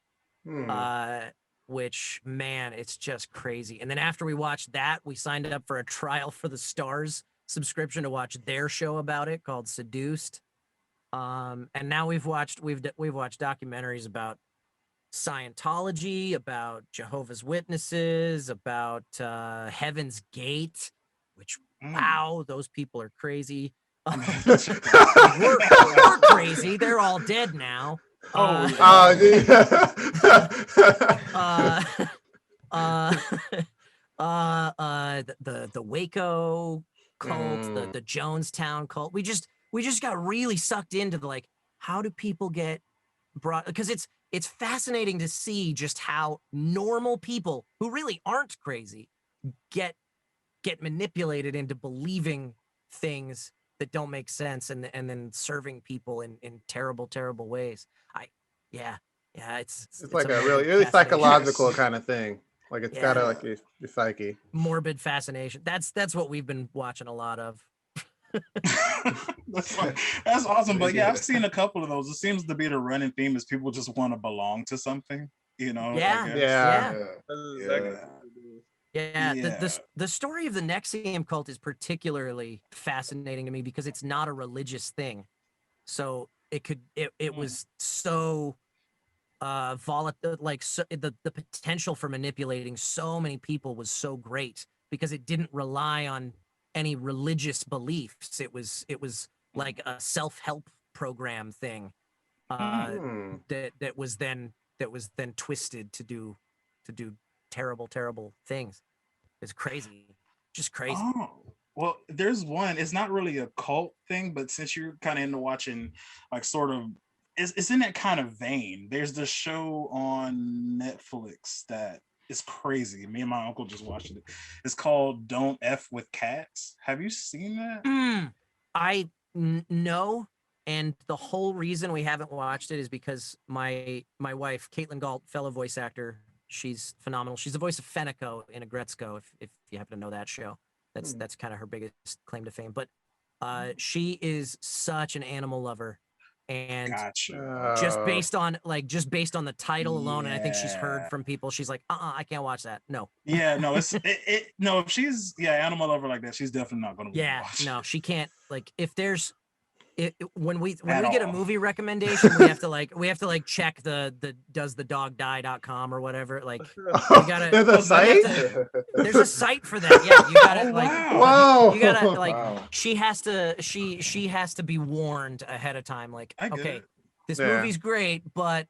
which, man, it's just crazy. And then after we watched that, we signed up for a Trial for the Stars subscription to watch their show about it called Seduced. And now we've watched documentaries about Scientology, about Jehovah's Witnesses, about Heaven's Gate, which wow, those people are crazy. We're crazy. They're all dead now. dude. The Waco cult, the Jonestown cult. We just got really sucked into the like, how do people get brought? Because it's fascinating to see just how normal people who really aren't crazy get manipulated into believing things that don't make sense and then serving people in terrible ways. It's like a morbid really fascination. psychological kind of thing. Like it's got to like your psyche. Morbid fascination. That's what we've been watching a lot of. That's awesome. But yeah, I've seen a couple of those. It seems to be the running theme is people just want to belong to something, you know? Yeah. Yeah. The story of the Nexium cult is particularly fascinating to me because it's not a religious thing. So it was so volatile, like the potential for manipulating so many people was so great because it didn't rely on any religious beliefs. It was like a self-help program thing that was then twisted to do terrible things. It's crazy, just crazy. Oh, well, there's one. It's not really a cult thing, but since you're kind of into watching, like, sort of, it's in that kind of vein. There's this show on Netflix that is crazy. Me and my uncle just watched it. It's called Don't F with Cats. Have you seen that? No. And the whole reason we haven't watched it is because my wife, Caitlin Galt, fellow voice actor, she's phenomenal. She's the voice of Fenico in Agretzko, if you happen to know that show. That's kind of her biggest claim to fame. But she is such an animal lover. And Gotcha. just based on the title alone, and I think she's heard from people, she's like, I can't watch that. No. Yeah, no, no, if she's animal lover like that, she's definitely not gonna watch. No, she can't. Like, if there's when we get a movie recommendation, we have to check the doesthedogdie.com or whatever. Like, you gotta, there's a site. There's a site for that. Yeah, you gotta wow. you gotta like she has to be warned ahead of time. Like, okay, this movie's great, but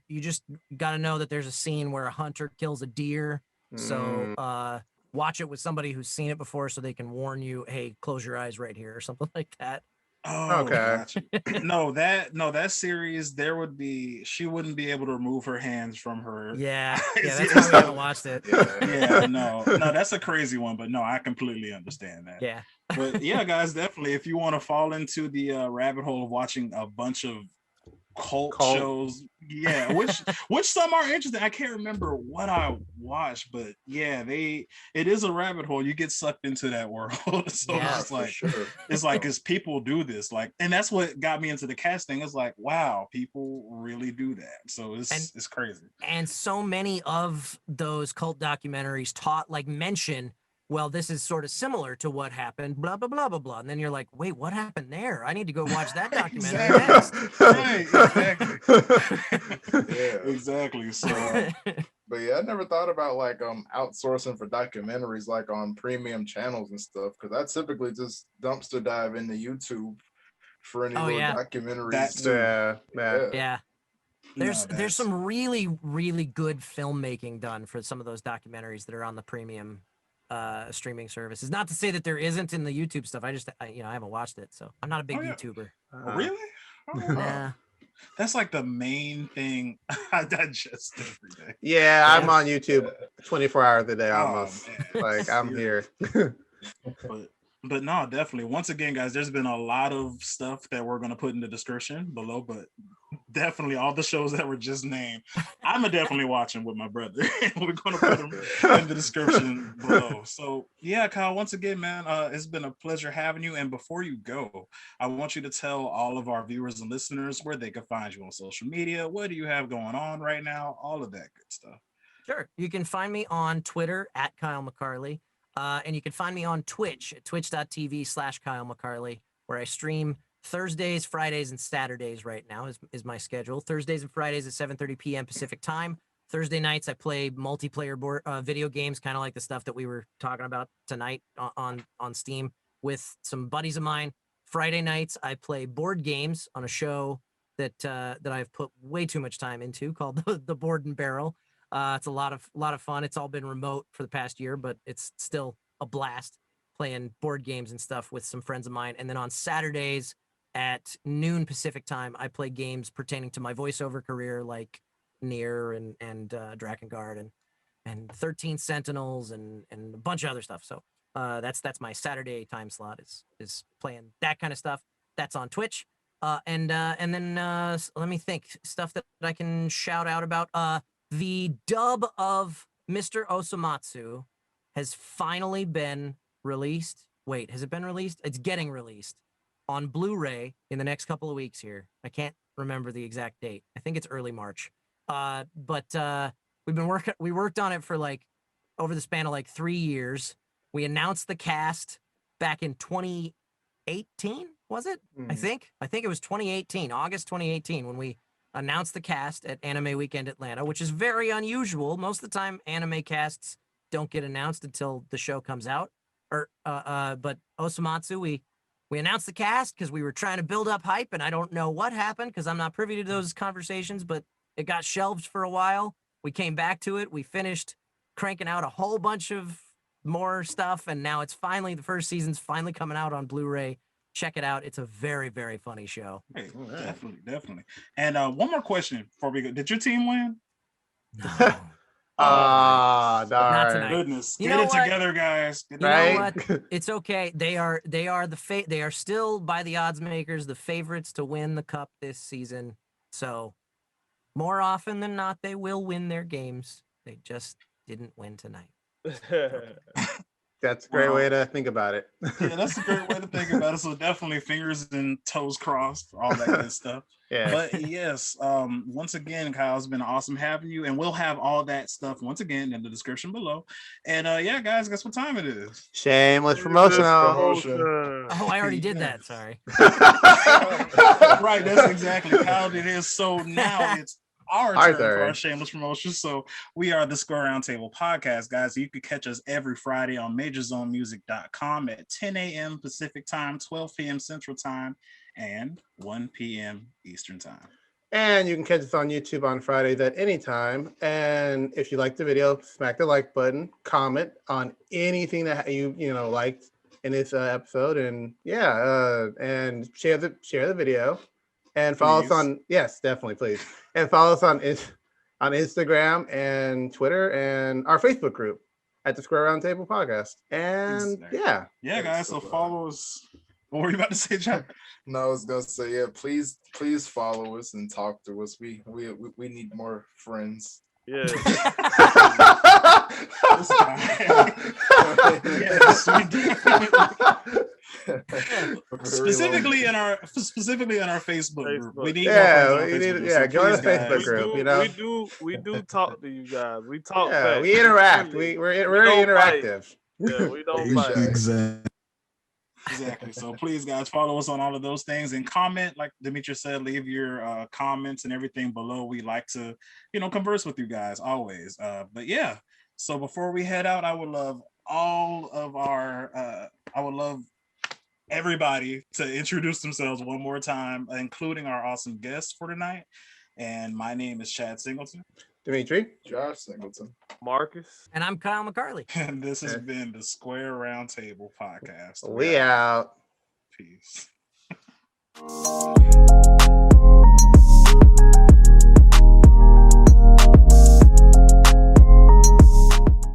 you just gotta know that there's a scene where a hunter kills a deer. So watch it with somebody who's seen it before, so they can warn you. Hey, close your eyes right here, or something like that. Oh, okay. No, that series, she wouldn't be able to remove her hands from her. Yeah, that's why we haven't watched it. No, that's a crazy one, but no, I completely understand that. Yeah. But yeah, guys, definitely, if you want to fall into the rabbit hole of watching a bunch of cult shows, which some are interesting. I can't remember what I watched, but yeah, it is a rabbit hole. You get sucked into that world. So it's like, it's like, as people do this, like, and that's what got me into the casting. It's like, wow, people really do that. So it's crazy. And so many of those cult documentaries mention, well, this is sort of similar to what happened, blah, blah, blah, blah, blah. And then you're like, wait, what happened there? I need to go watch that documentary next. Right, exactly. Exactly. So, but yeah, I never thought about like outsourcing for documentaries like on premium channels and stuff, because I typically just dumpster dive into YouTube for any little documentaries. Yeah. There's some really, really good filmmaking done for some of those documentaries that are on the premium streaming services. Not to say that there isn't in the YouTube stuff. I haven't watched it, so I'm not a big YouTuber. Really? Nah. That's like the main thing I digest every day. Yeah, I'm on YouTube 24 hours a day almost. Like, I'm here. But no, definitely. Once again, guys, there's been a lot of stuff that we're going to put in the description below, but definitely all the shows that were just named, I'm definitely watching with my brother. We're going to put them in the description below. So yeah, Kyle, once again, man, it's been a pleasure having you. And before you go, I want you to tell all of our viewers and listeners where they can find you on social media. What do you have going on right now? All of that good stuff. Sure. You can find me on Twitter at Kyle McCarley. And you can find me on Twitch at twitch.tv/Kyle McCarley, where I stream Thursdays, Fridays, and Saturdays right now is my schedule. Thursdays and Fridays at 7:30 p.m. Pacific time. Thursday nights, I play multiplayer video games, kind of like the stuff that we were talking about tonight on Steam with some buddies of mine. Friday nights, I play board games on a show that I've put way too much time into called the Board and Barrel. It's a lot of fun. It's all been remote for the past year, but it's still a blast playing board games and stuff with some friends of mine. And then on Saturdays at noon Pacific time, I play games pertaining to my voiceover career, like Nier and Drakengard and 13 Sentinels and a bunch of other stuff. So that's my Saturday time slot is playing that kind of stuff. That's on Twitch. And then let me think, stuff that I can shout out about. The dub of Mr. Osomatsu has finally been released. Wait, has it been released? It's getting released on Blu-ray in the next couple of weeks here. I can't remember the exact date. I think it's early March. But we worked on it for like over the span of like 3 years. We announced the cast back in 2018, was it? I think it was 2018, August 2018, when we announced the cast at Anime Weekend Atlanta, which is very unusual. Most of the time, anime casts don't get announced until the show comes out. But Osomatsu, we announced the cast because we were trying to build up hype, and I don't know what happened because I'm not privy to those conversations, but it got shelved for a while. We came back to it. We finished cranking out a whole bunch of more stuff, and now it's finally, the first season's finally coming out on Blu-ray. Check it out. It's a very, very funny show. Hey, definitely. And one more question before we go. Did your team win? No. Not tonight. Goodness. You Get know it what? together, guys. You know what? It's okay. They are they are still, by the odds makers, the favorites to win the cup this season. So more often than not, they will win their games. They just didn't win tonight. That's a great way to think about it. Yeah, that's a great way to think about it. So definitely fingers and toes crossed, all that good stuff. Yeah. But yes, once again, Kyle, it's been awesome having you, and we'll have all that stuff once again in the description below. And yeah, guys, guess what time it is? Shameless promotional. Promotion. Oh, I already did that. Sorry. Right, that's exactly how it is. So now it's our turn for our shameless promotion. So we are the Square Roundtable Podcast, guys. You can catch us every Friday on MajorZoneMusic.com at 10 a.m. Pacific Time, 12 p.m. Central Time, and 1 p.m. Eastern Time. And you can catch us on YouTube on Fridays at any time. And if you like the video, smack the like button, comment on anything that you liked in this episode, and and share the video. And follow us on, yes, definitely, please. And follow us on Instagram and Twitter and our Facebook group at the Square Roundtable Podcast. And yeah, guys. So follow us. What were you about to say, John? No, I was gonna say, please follow us and talk to us. We need more friends. Yeah. Yes, we do. Specifically in our Facebook group. We need join the Facebook group. We do talk to you guys. We talk. Yeah, back. we interact. We're interactive. Yeah, we don't fight. Exactly. So please, guys, follow us on all of those things and comment. Like Dmitri said, leave your comments and everything below. We like to, converse with you guys always. But yeah. So before we head out, I would love everybody to introduce themselves one more time, including our awesome guests for tonight. And my name is Chad Singleton. Dimitri. Josh Singleton. Marcus. And I'm Kyle McCarley. And this has been the Square Roundtable Podcast. We out. Peace.